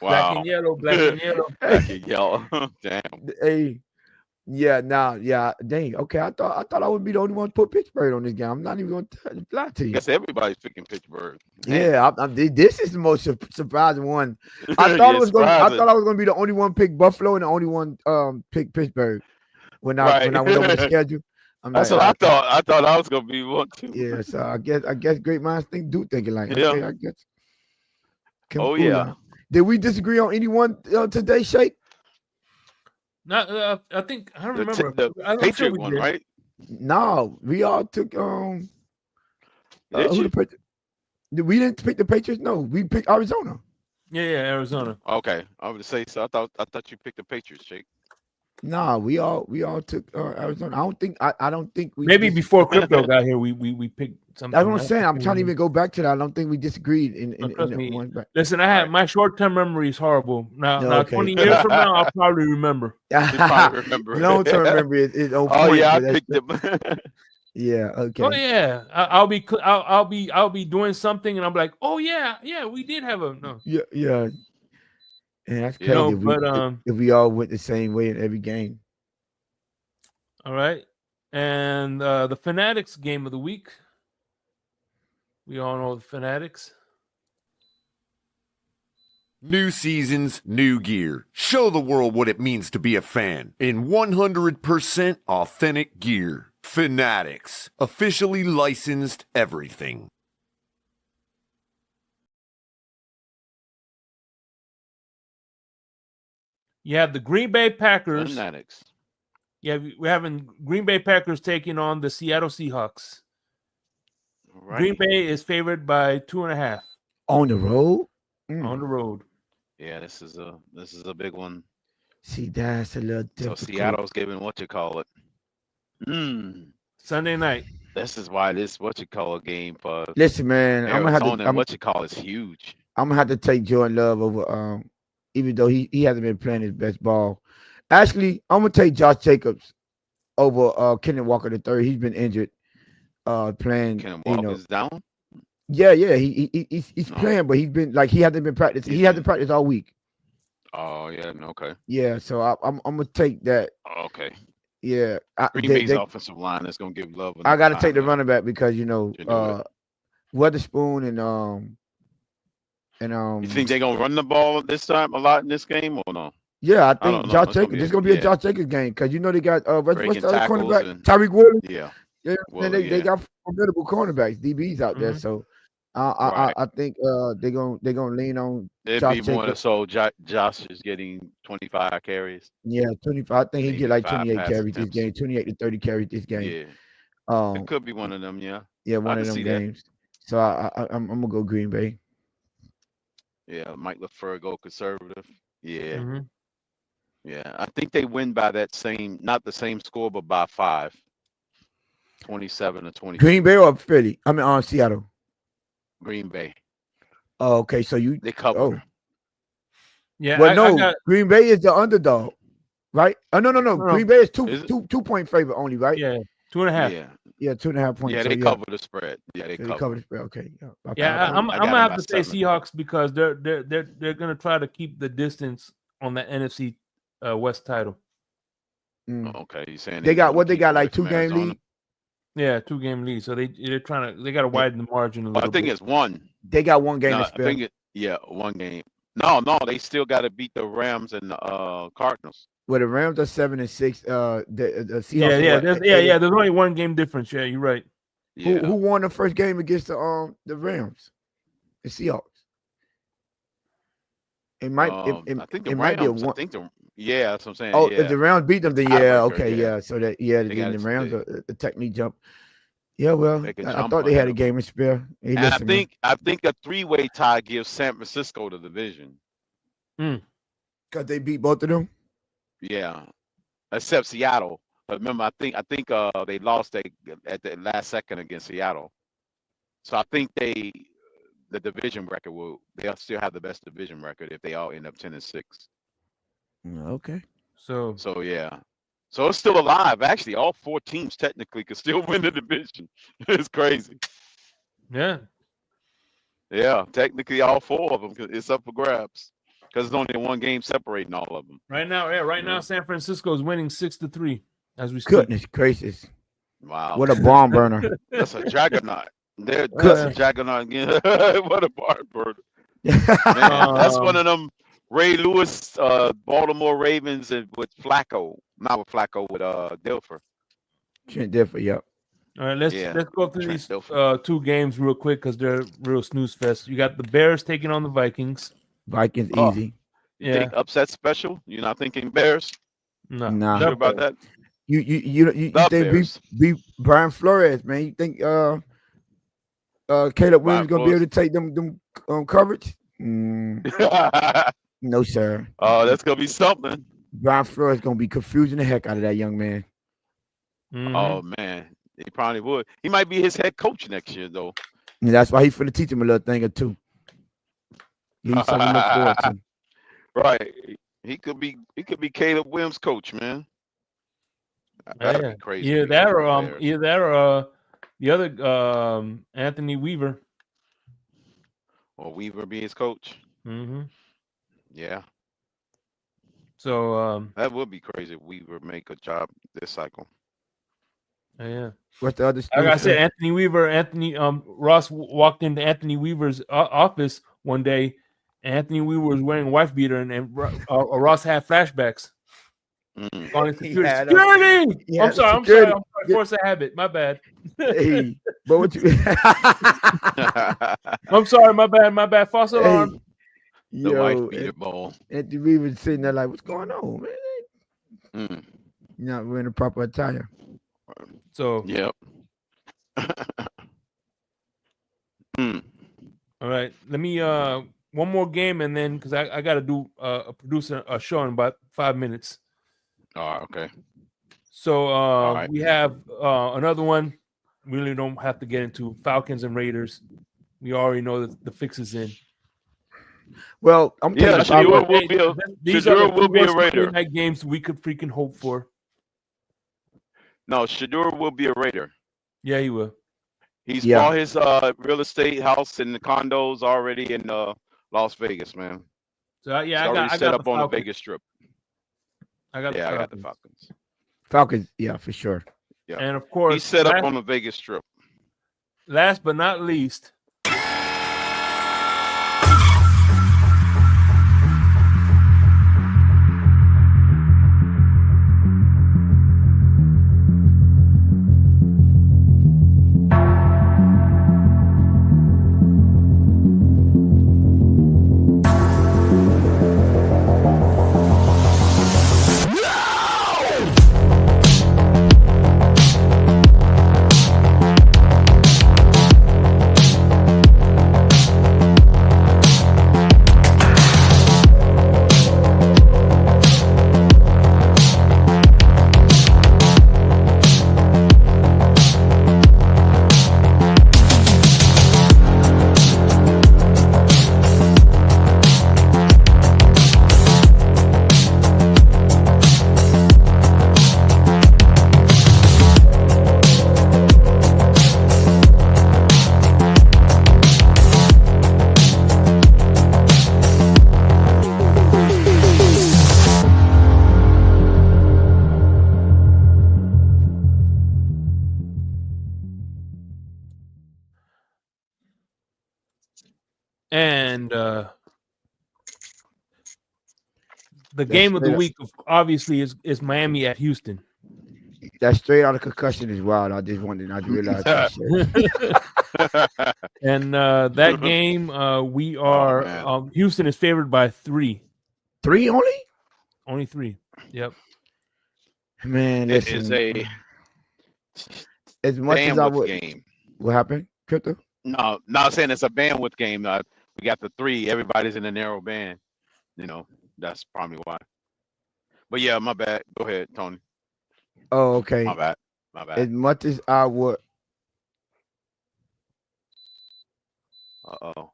Wow. Black and yellow, black and yellow. Black and yellow. Damn. Hey, yeah, dang. Okay, I thought I would be the only one to put Pittsburgh on this game. I'm not even going to lie to you. I guess everybody's picking Pittsburgh. Yeah, this is the most surprising one. I thought I was going to be the only one pick Buffalo and the only one pick Pittsburgh when I went over the schedule. That's what I thought. I thought I was going to be one too. Yeah, so I guess great minds think alike. Yeah. Okay, I guess. Oh yeah. Did we disagree on anyone today, Shake? No, I think I don't remember. The Patriot one, right? No, we all took Did who you? we didn't pick the Patriots. No, we picked Arizona. Yeah, Arizona. Okay, I would say so. I thought you picked the Patriots, Jake. Nah, we all took Arizona. I don't think we Maybe before crypto got here, we picked something. That's what I'm saying. I'm trying to even go back to that. I don't think we disagreed in one back. Listen, I had my short-term memory is horrible. Now 20 years from now, I'll probably remember. You probably remember. Long-term memory is on point. Oh yeah, I picked them. Yeah. Okay. Oh yeah, I'll be doing something, and I'm like, oh yeah, we did have a no. Yeah. And that's crazy. You know, if we all went the same way in every game. All right, and the Fanatics game of the week. We all know the Fanatics. New seasons, new gear. Show the world what it means to be a fan in 100% authentic gear. Fanatics, officially licensed everything. You have the Green Bay Packers. Fanatics. Yeah, we're having Green Bay Packers taking on the Seattle Seahawks. Right. Green Bay is favored by 2.5 On the road. on the road. Yeah, this is a big one. See, that's a little difficult. So Seattle's giving Sunday night. This is why this game for Listen, man, I'm gonna have Arizona is huge. I'm gonna have to take Jordan Love over even though he hasn't been playing his best ball. Actually, I'm gonna take Josh Jacobs over Kenneth Walker III. He's been injured. Playing. Kenneth Walker's down. Yeah, he's playing, but he's been like he hasn't been practicing. He hasn't practiced all week. Oh yeah, okay. Yeah, so I'm gonna take that. Okay. Yeah, Green Bay's offensive line is gonna give Love. I got to take the running back because Weatherspoon and You think they're gonna run the ball this time a lot in this game or no? Yeah, I think Josh Jacobs. This is gonna be a Josh Jacobs game because they got what's the other cornerback? Tyreek Woolen. Yeah. And they got formidable cornerbacks, DBs out there. So I think they're gonna lean on. It'd be more so Josh is getting 25 carries. Yeah, 25. I think he get like 28 carries this game, 28 to 30 carries this game. Yeah. It could be one of them. Yeah. Yeah, one of them games. So I'm gonna go Green Bay. Yeah, Mike LaFleur go conservative. Yeah. Mm-hmm. Yeah, I think they win by not the same score, but by 5. 27 to 20. Green Bay or Philly? I mean, on Seattle. Green Bay. Oh, okay. So they cover. Oh. Yeah. Well, Green Bay is the underdog, right? Oh no. Green Bay is 2-point favorite only, right? Yeah, 2.5. Yeah, 2.5 points. Yeah, they cover the spread. Yeah, they cover the spread. Okay. Yeah, I'm gonna have to say Seahawks because they're gonna try to keep the distance on the NFC West title. Okay, you saying they got like 2-game lead? Yeah, 2-game lead. So they got to widen the margin a little bit. I think it's one. They got 1 game to spare. I think 1 game. No, they still got to beat the Rams and the Cardinals. Well, the Rams are 7-6. The Seahawks. There's only 1 game difference. Yeah, you're right. Yeah. Who won the first game against the Rams? The Seahawks. It might. I think the Rams. Yeah, that's what I'm saying. Oh, Yeah. if the Rams beat them, then yeah, Tiebreaker, okay, yeah. yeah. So that They then got the it. Rams the technique jump. Yeah, well, They can I jump thought they ahead had a of game in spare. Hey, And listen, man, I think a 3-way tie gives San Francisco the division. because they beat both of them. Yeah, except Seattle. But remember, I think they lost at the last second against Seattle. So I think the division record they'll still have the best division record if they all end up 10-6. Okay. So yeah. So it's still alive. Actually, all 4 teams technically could still win the division. It's crazy. Yeah. Yeah, technically all 4 of them. It's up for grabs because it's only one game separating all of them. Right now, San Francisco is winning 6-3 as we speak. Goodness gracious! Wow, What a barn burner! That's a juggernaut. That's a juggernaut again. What a barn burner. Man, that's one of them Ray Lewis, Baltimore Ravens, and with Flacco. Not with Flacco, with Dilfer. Trent Dilfer, yep. All right, let's go through these 2 games real quick because they're real snooze fest. You got the Bears taking on the Vikings. Vikings easy. You think upset special? You're not thinking Bears? No. Nah. Sure about that? You think be Brian Flores, man? You think Caleb Williams gonna be able to take them coverage? No, sir. Oh, that's gonna be something. Brian Flores gonna be confusing the heck out of that young man. Mm-hmm. Oh man, he probably would. He might be his head coach next year, though. And that's why he's finna teach him a little thing or two. He's something to look forward to. Right. He could be Caleb Williams' coach, man. That'd be crazy. Either that or the other Anthony Weaver. Or Weaver be his coach. Mm-hmm. Yeah. So that would be crazy if Weaver make a job this cycle. Yeah. What's the other? Like I said, Anthony Weaver. Ross walked into Anthony Weaver's office one day. And Anthony Weaver was wearing a wife beater, and Ross had flashbacks. On security. I'm sorry. Force a habit. My bad. Hey, but what you? I'm sorry. My bad. False alarm. The wife beater ball. Anthony Weaver sitting there like, "What's going on, man? You're not wearing the proper attire." So. Yep. All right. Let me one more game, and then because I got to do produce a show in about 5 minutes. Okay. So we have another one. We really don't have to get into Falcons and Raiders. We already know that the fix is in. Well, I'm telling you, these are the 2 Raider night games we could freaking hope for. No, Shedeur will be a Raider. Yeah, he will. He's bought his real estate house and the condos already in Las Vegas, man. So I got set up on the Vegas Strip. I got the Falcons. Falcons, yeah, for sure. Yeah, and of course he's set up on the Vegas Strip. Last but not least. And the game of the week, obviously, is Miami at Houston. That's straight out of concussion is wild. I just wanted not to realize that shit. And that game, we are Houston is favored by 3. 3 only? Only 3. Yep. Man, It is listen. a As much as I bandwidth would, game. what happened, Crypto? No, not saying it's a bandwidth game. We got the 3. Everybody's in a narrow band. You know, that's probably why. But yeah, my bad. Go ahead, Tony. Oh, My okay. bad. My bad. As much as I would, Uh-oh.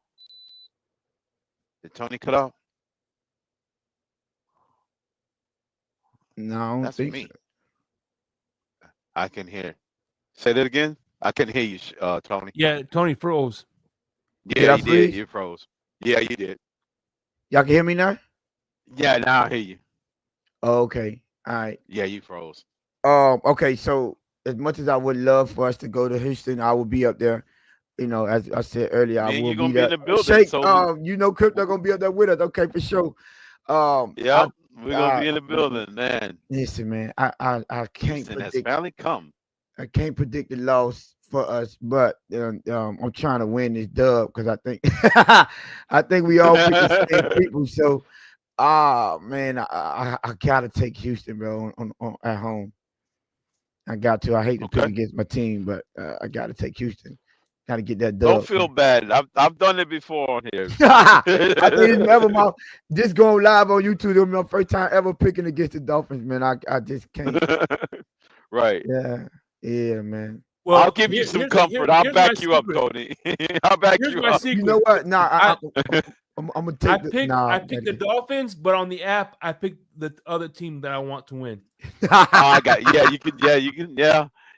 Did Tony cut off? no, I don't That's think me. so. I can hear. Say that again. I couldn't hear you, Tony. Yeah, Tony froze. Did I Yeah, you did. freeze? You froze. Yeah, you did. Y'all can hear me now? Yeah, now I hear you. Oh, okay. All right. Yeah, you froze. Okay. So as much as I would love for us to go to Houston, I will be up there. You know, as I said earlier, I Man, will you're gonna be be in there. the building. Shake, So you know, Crypto gonna be up there with us. Okay, for sure. yep, we're gonna be in the building, man. Listen, man, I can't Houston has predict. finally come. I can't predict the loss for us, but I'm trying to win this dub because I think I think we all pick the same people. So, man, I gotta take Houston, bro, on at home. I got to. I hate to pick Okay. against my team, but I gotta take Houston. Gotta get that Don't dub. feel bad. I've done it before on here. I think it's never my just going live on YouTube. It was my first time ever picking against the Dolphins, man. I just can't. Right. Yeah, man. Well, I'll give you some comfort. I'll back you up, Tony. I'll back Here's you my up. secret. You know what? Nah, I'm gonna take. I picked the Dolphins, but on the app, I picked the other team that I want to win. I got. Yeah, you can.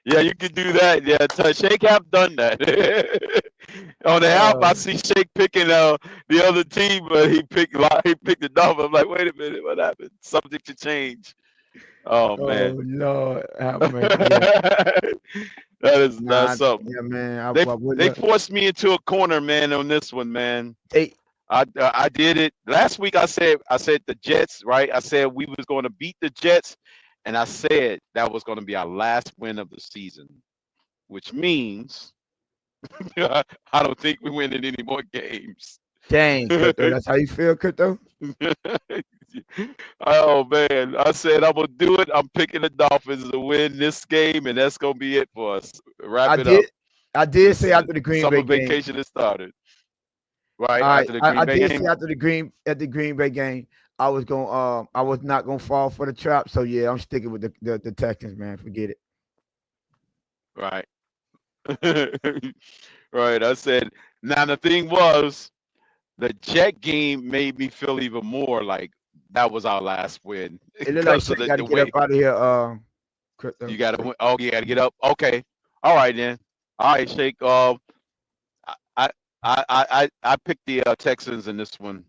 Yeah, you can do that. Yeah, Shake have done that. On the app, I see Shake picking the other team, but he picked the Dolphins. I'm like, wait a minute, what happened? Subject to change. Oh man. Oh Lord, have mercy. That's something. Yeah, man. They forced me into a corner, man, on this one, man. I did it last week. I said the Jets, right? I said we was going to beat the Jets, and I said that was going to be our last win of the season, which means I don't think we win in any more games. Dang, Crypto, that's how you feel, Crypto? Oh man, I said I'm gonna do it. I'm picking the Dolphins to win this game, and that's gonna be it for us. Wrap it up. I did say after the Green Bay Summer game. vacation has started. Right after the Green Bay game. Say after the Green Bay game, I was not gonna fall for the trap. So yeah, I'm sticking with the Texans, man. Forget it. Right. Right. I said. Now the thing was, the Jet game made me feel even more like that was our last win. It looked like you got to get up out of here. You got to. Oh, you got to get up. Okay. All right then. All right, Shake. I picked the Texans in this one,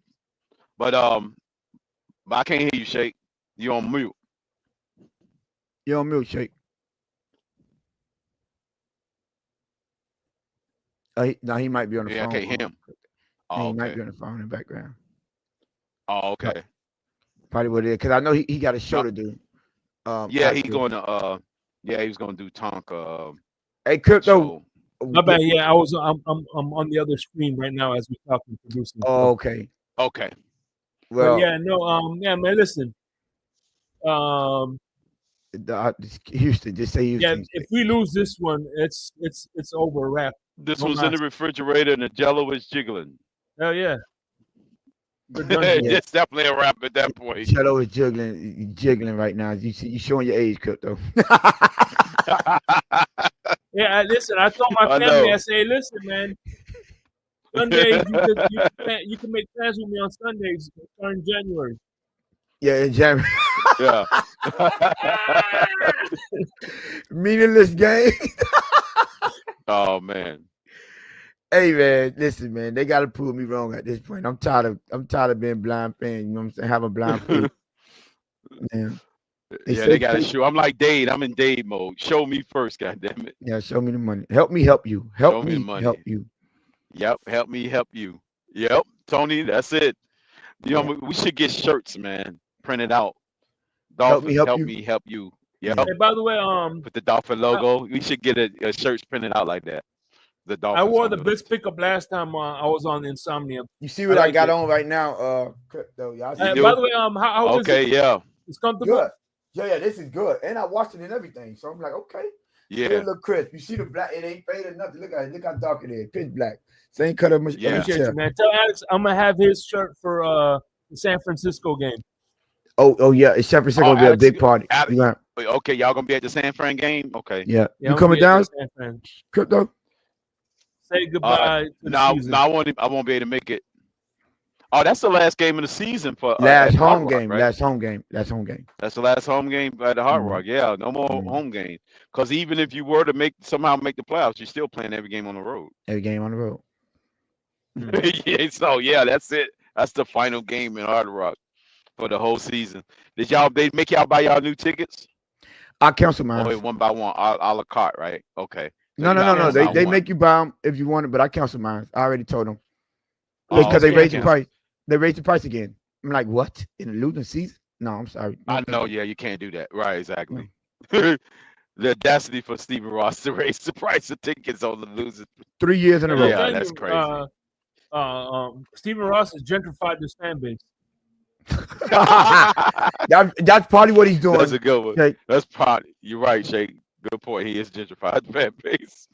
but I can't hear you, Shake. You on mute. You're on mute, Shake. He might be on the phone. I can't hear him. Oh, he might be on the phone in the background. Oh, okay. Probably what it is, because I know he got a show to do. Yeah, he's going to. Yeah, he was going to do Tonka. Hey, Crypto. My bad. Yeah, I'm on the other screen right now as we talk and producing. Oh, okay. Okay. Well, but yeah, no. Yeah, man. Listen. Houston. Just say Houston. Yeah, if we lose this one, it's over. Wrap. This was in the refrigerator and the Jello was jiggling. Hell yeah. It's definitely a wrap at that point. Jello is jiggling right now. You showing your age, Crypto. Yeah, listen. I told my family. I say, listen, man. Sundays, you can make plans with me on Sundays starting January. Yeah, in January. Yeah. Meaningless game. Oh man. Hey man, listen, man. They gotta prove me wrong at this point. I'm tired of being blind fan. You know what I'm saying? Have a blind fan. Yeah, they gotta show. I'm like Dade. I'm in Dade mode. Show me first, goddammit. Yeah, show me the money. Help me help you. Help me the money. help you. Yep, help me help you. Yep, Tony, that's it. You know, we should get shirts, man. Printed out. Dolphins, help me help you. Yep. Hey, by the way, with the Dolphin logo, we should get a shirts printed out like that. the I Dolphins. wore the Blitz pickup last time I was on Insomnia. You see what I got it. on right now? Crypto. Y'all see You it? do? By the way, how is Okay, it? yeah. It's comfortable. Good. Yeah, this is good. And I washed it and everything. So I'm like, okay. Yeah. It look crisp. You see the black, it ain't faded nothing. Look at it. Look how dark it is. Pitch black. Same color of my Yeah. Appreciate you, man. Tell Alex I'm gonna have his shirt for the San Francisco game. Oh yeah. It's San Francisco gonna be a big party. Okay, y'all gonna be at the San Fran game? Okay. Yeah. Yeah, You coming down? Crypto? Say goodbye. No, I won't be able to make it. Oh, that's the last game of the season for last home Rock, game. right? Last home game. Last home game. That's the last home game at the Hard Rock. Yeah, no more home game. Because even if you were to somehow make the playoffs, you're still playing every game on the road. Every game on the road. Yeah, so yeah, that's it. That's the final game in Hard Rock for the whole season. They make y'all buy y'all new tickets? I cancel mine. Oh, one by one, a la carte, right? Okay. So no. They make you buy them if you want it, but I cancel mine. I already told them because they raised the price. They raised the price again. I'm like, what? In a losing season? No, I'm sorry. I know. Yeah, you can't do that. Right? Exactly. The audacity for Stephen Ross to raise the price of tickets on the losing. 3 years in a row. Yeah, that's crazy. Stephen Ross has gentrified this fan base. That's probably what he's doing. That's a good one. Shake. That's probably. You're right, Shake. Good point. He is gentrified the fan base.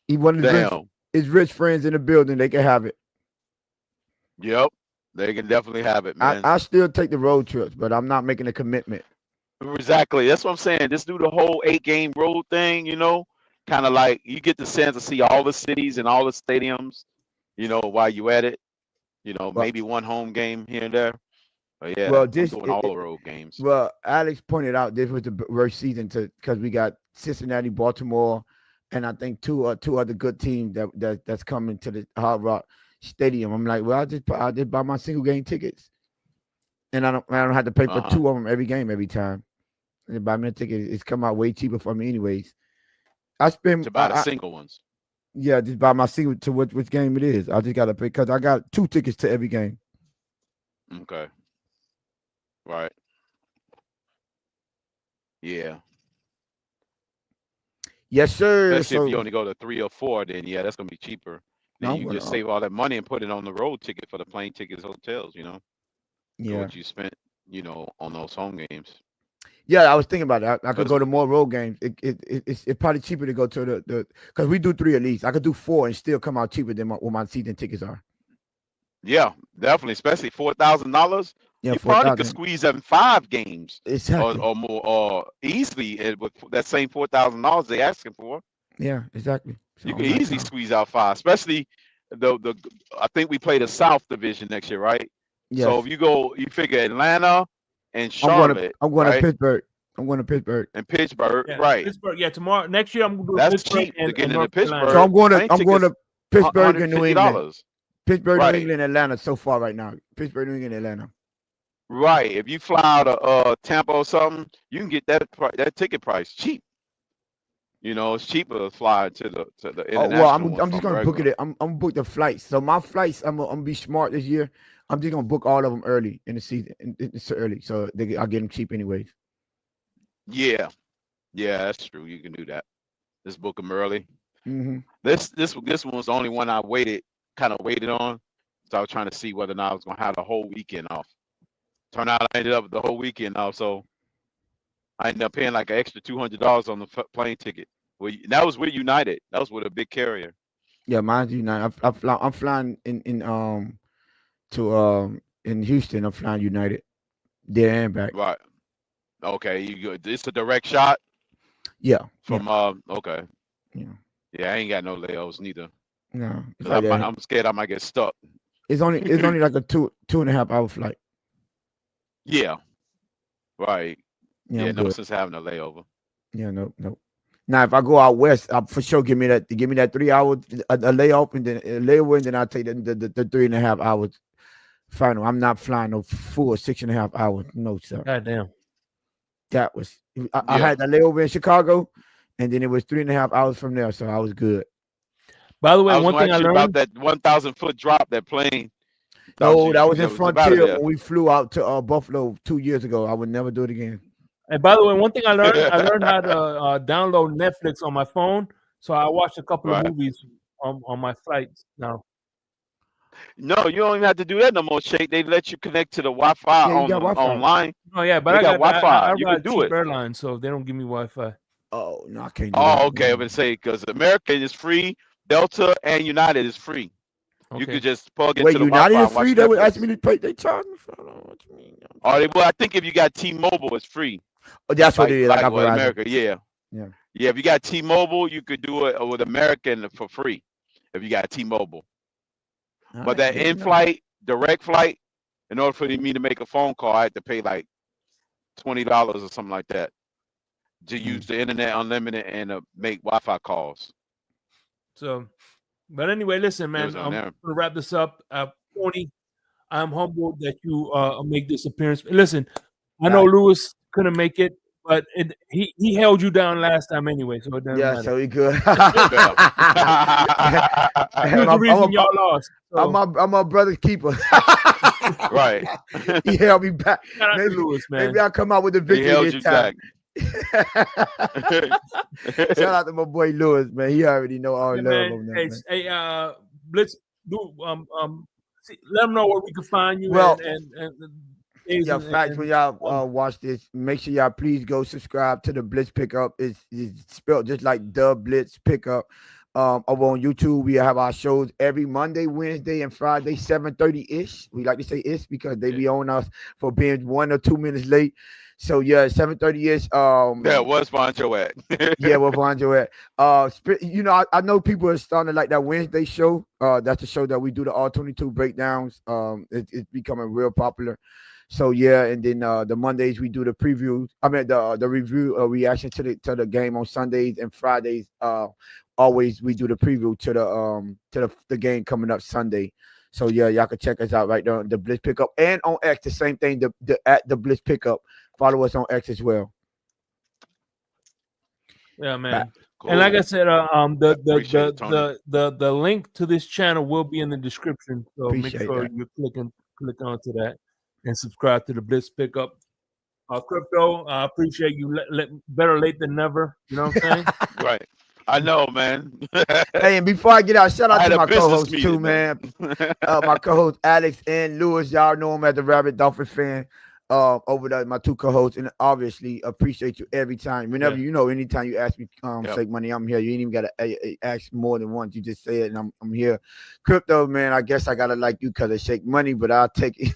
He wanted his rich friends in the building. They can have it. Yep, they can definitely have it, man. I still take the road trips, but I'm not making a commitment. Exactly. That's what I'm saying. Just do the whole 8-game road thing, kind of like you get the chance to see all the cities and all the stadiums, while you at it. Maybe one home game here and there. But yeah, well, doing all the road games. Well, Alex pointed out this was the worst season because we got Cincinnati, Baltimore, and I think two other good teams that's coming to the Hard Rock Stadium. I'm like, well, I just buy my single game tickets, and I don't have to pay for two of them every game every time. And buy me a ticket, it's come out way cheaper for me anyways. I spend to buy the single ones. Yeah, just buy my single to which game it is. I just gotta pay because I got 2 tickets to every game. Okay. Right. Yeah. Yes, sir. Especially if you only go to 3 or 4, then yeah, that's gonna be cheaper. Then you just save all that money and put it on the road ticket for the plane tickets, hotels. Yeah. What you spent, on those home games. Yeah, I was thinking about it. I could go to more road games. It's probably cheaper to go to the because we do 3 at least. I could do 4 and still come out cheaper than what my season tickets are. Yeah, definitely, especially $4,000. Yeah, you probably could squeeze in 5 games exactly. or more, or easily with that same $4,000 they're asking for. Yeah, exactly. So you can easily squeeze out 5, especially the. I think we play the South Division next year, right? Yes. So if you figure Atlanta and Charlotte. I'm going right? to Pittsburgh. I'm going to Pittsburgh. And Pittsburgh, yeah, right? Pittsburgh, yeah. Tomorrow, next year, I'm going to do That's Pittsburgh cheap to get into Pittsburgh. So I'm going to Pittsburgh and New England. Pittsburgh, right. New England, Atlanta. So far right now, Pittsburgh, New England, Atlanta. Right. If you fly out of Tampa or something, you can get that ticket price cheap. It's cheaper to fly to the international. Well, I'm just gonna book it. I'm book the flights. So my flights, I'm gonna be smart this year. I'm just gonna book all of them early in the season. It's early, so I'll get them cheap anyways. Yeah, that's true. You can do that. Just book them early. Mm-hmm. This one was the only one I kind of waited on. So I was trying to see whether or not I was gonna have the whole weekend off. Turned out I ended up with the whole weekend off, so I ended up paying like an extra $200 on the plane ticket. Well, that was with United. That was with a big carrier. Yeah, mine's United. I'm flying in Houston. I'm flying United, there and back. Right. Okay, you good? It's a direct shot. Yeah. From okay. Yeah. Yeah, I ain't got no layovers neither. No. I'm scared I might get stuck. It's only like a 2.5 hour flight. Yeah. Right. Yeah, no good. sense having a layover. Yeah, no. Now, if I go out west, I'll for sure give me that 3 hours a layoff and then a layover, and then I'll take the 3.5 hours final. I'm not flying no full 6.5 hours. No, sir. God damn. That was I had the layover in Chicago, and then it was 3.5 hours from there, so I was good. By the way, one thing I learned about that 1,000-foot drop, that plane. That was in Frontier when we flew out to Buffalo 2 years ago. I would never do it again. And by the way, one thing I learned how to download Netflix on my phone. So I watched a couple of movies on my flights now. No, you don't even have to do that no more, Shake. They let you connect to the Wi-Fi online. Oh yeah, but they I got Wi-Fi. I you ride can do cheap it. airlines, so they don't give me Wi-Fi. Oh no, I can't do that. Oh, okay. I'm gonna say because American is free, Delta and United is free. Okay. You could just plug into Wait, the United Wi-Fi. is free? They would ask me to pay. They charge me for what you mean? Well, I think if you got T-Mobile, it's free. Oh, that's what it is. Like America, yeah. Yeah. If you got T-Mobile, you could do it with American for free if you got T-Mobile. But that in-flight, direct flight, in order for me to make a phone call, I had to pay like $20 or something like that to use the internet unlimited and make Wi-Fi calls. So, but anyway, listen, man, I'm gonna wrap this up. Tony, I'm humbled that you make this appearance. Listen, I know Lewis couldn't make it, but he held you down last time anyway, so it doesn't matter. So he good. Here's the reason y'all lost. So. I'm my brother's keeper. Right. He held me back. Shout out to Lewis, man. Maybe I'll come out with a victory he held this you time. Back. Shout out to my boy Lewis, man. He already know all love on that. Hey, Blitz, let them know where we can find you. Well, facts when y'all watch this, make sure y'all please go subscribe to the Blitz Pickup. It's spelled just like the Blitz Pickup. Over on YouTube, we have our shows every Monday, Wednesday, and Friday, 7:30-ish. We like to say ish because they be on us for being 1 or 2 minutes late. So yeah, 7:30-ish. Yeah, what's Bonjo at? Yeah, what's Bonjo at? I know people are starting to like that Wednesday show. That's the show that we do the all 22 breakdowns. It's becoming real popular. So yeah, and then the Mondays we do the previews. I mean the review reaction to the game on Sundays, and Fridays always we do the preview to the game coming up Sunday. So yeah, y'all can check us out right there on the Blitz Pickup and on X. The same thing. At the Blitz Pickup. Follow us on X as well. Yeah, man. Cool. And like I said, the link to this channel will be in the description. So make sure you click onto that and subscribe to the Blitz Pickup. Crypto, I appreciate you. Better late than never. You know what I'm saying? Right. I know, man. Hey, and before I get out, shout out to my co-host too, man. My co-host Alex and Lewis. Y'all know him as the Rabbit Dolphin fan. Over there, my two co-hosts, and obviously appreciate you every time. Whenever anytime you ask me Shake Money, I'm here. You ain't even gotta ask more than once. You just say it, and I'm here. Crypto, man. I guess I gotta like you because of Shake Money, but I'll take it.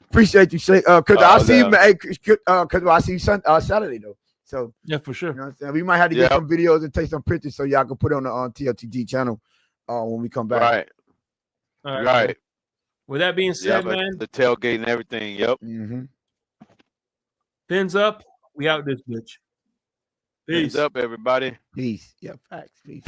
Appreciate you, Shake. Cause I'll see you, man. Cause I see you Saturday though. So yeah, for sure. You know what I'm saying? We might have to get some videos and take some pictures so y'all can put it on the TLTD channel when we come back. Right. All right. With that being said, man, the tailgate and everything. Yep. Mm-hmm. Fins up. We out this bitch. Peace. Fins up, everybody. Peace. Yeah, facts. Peace.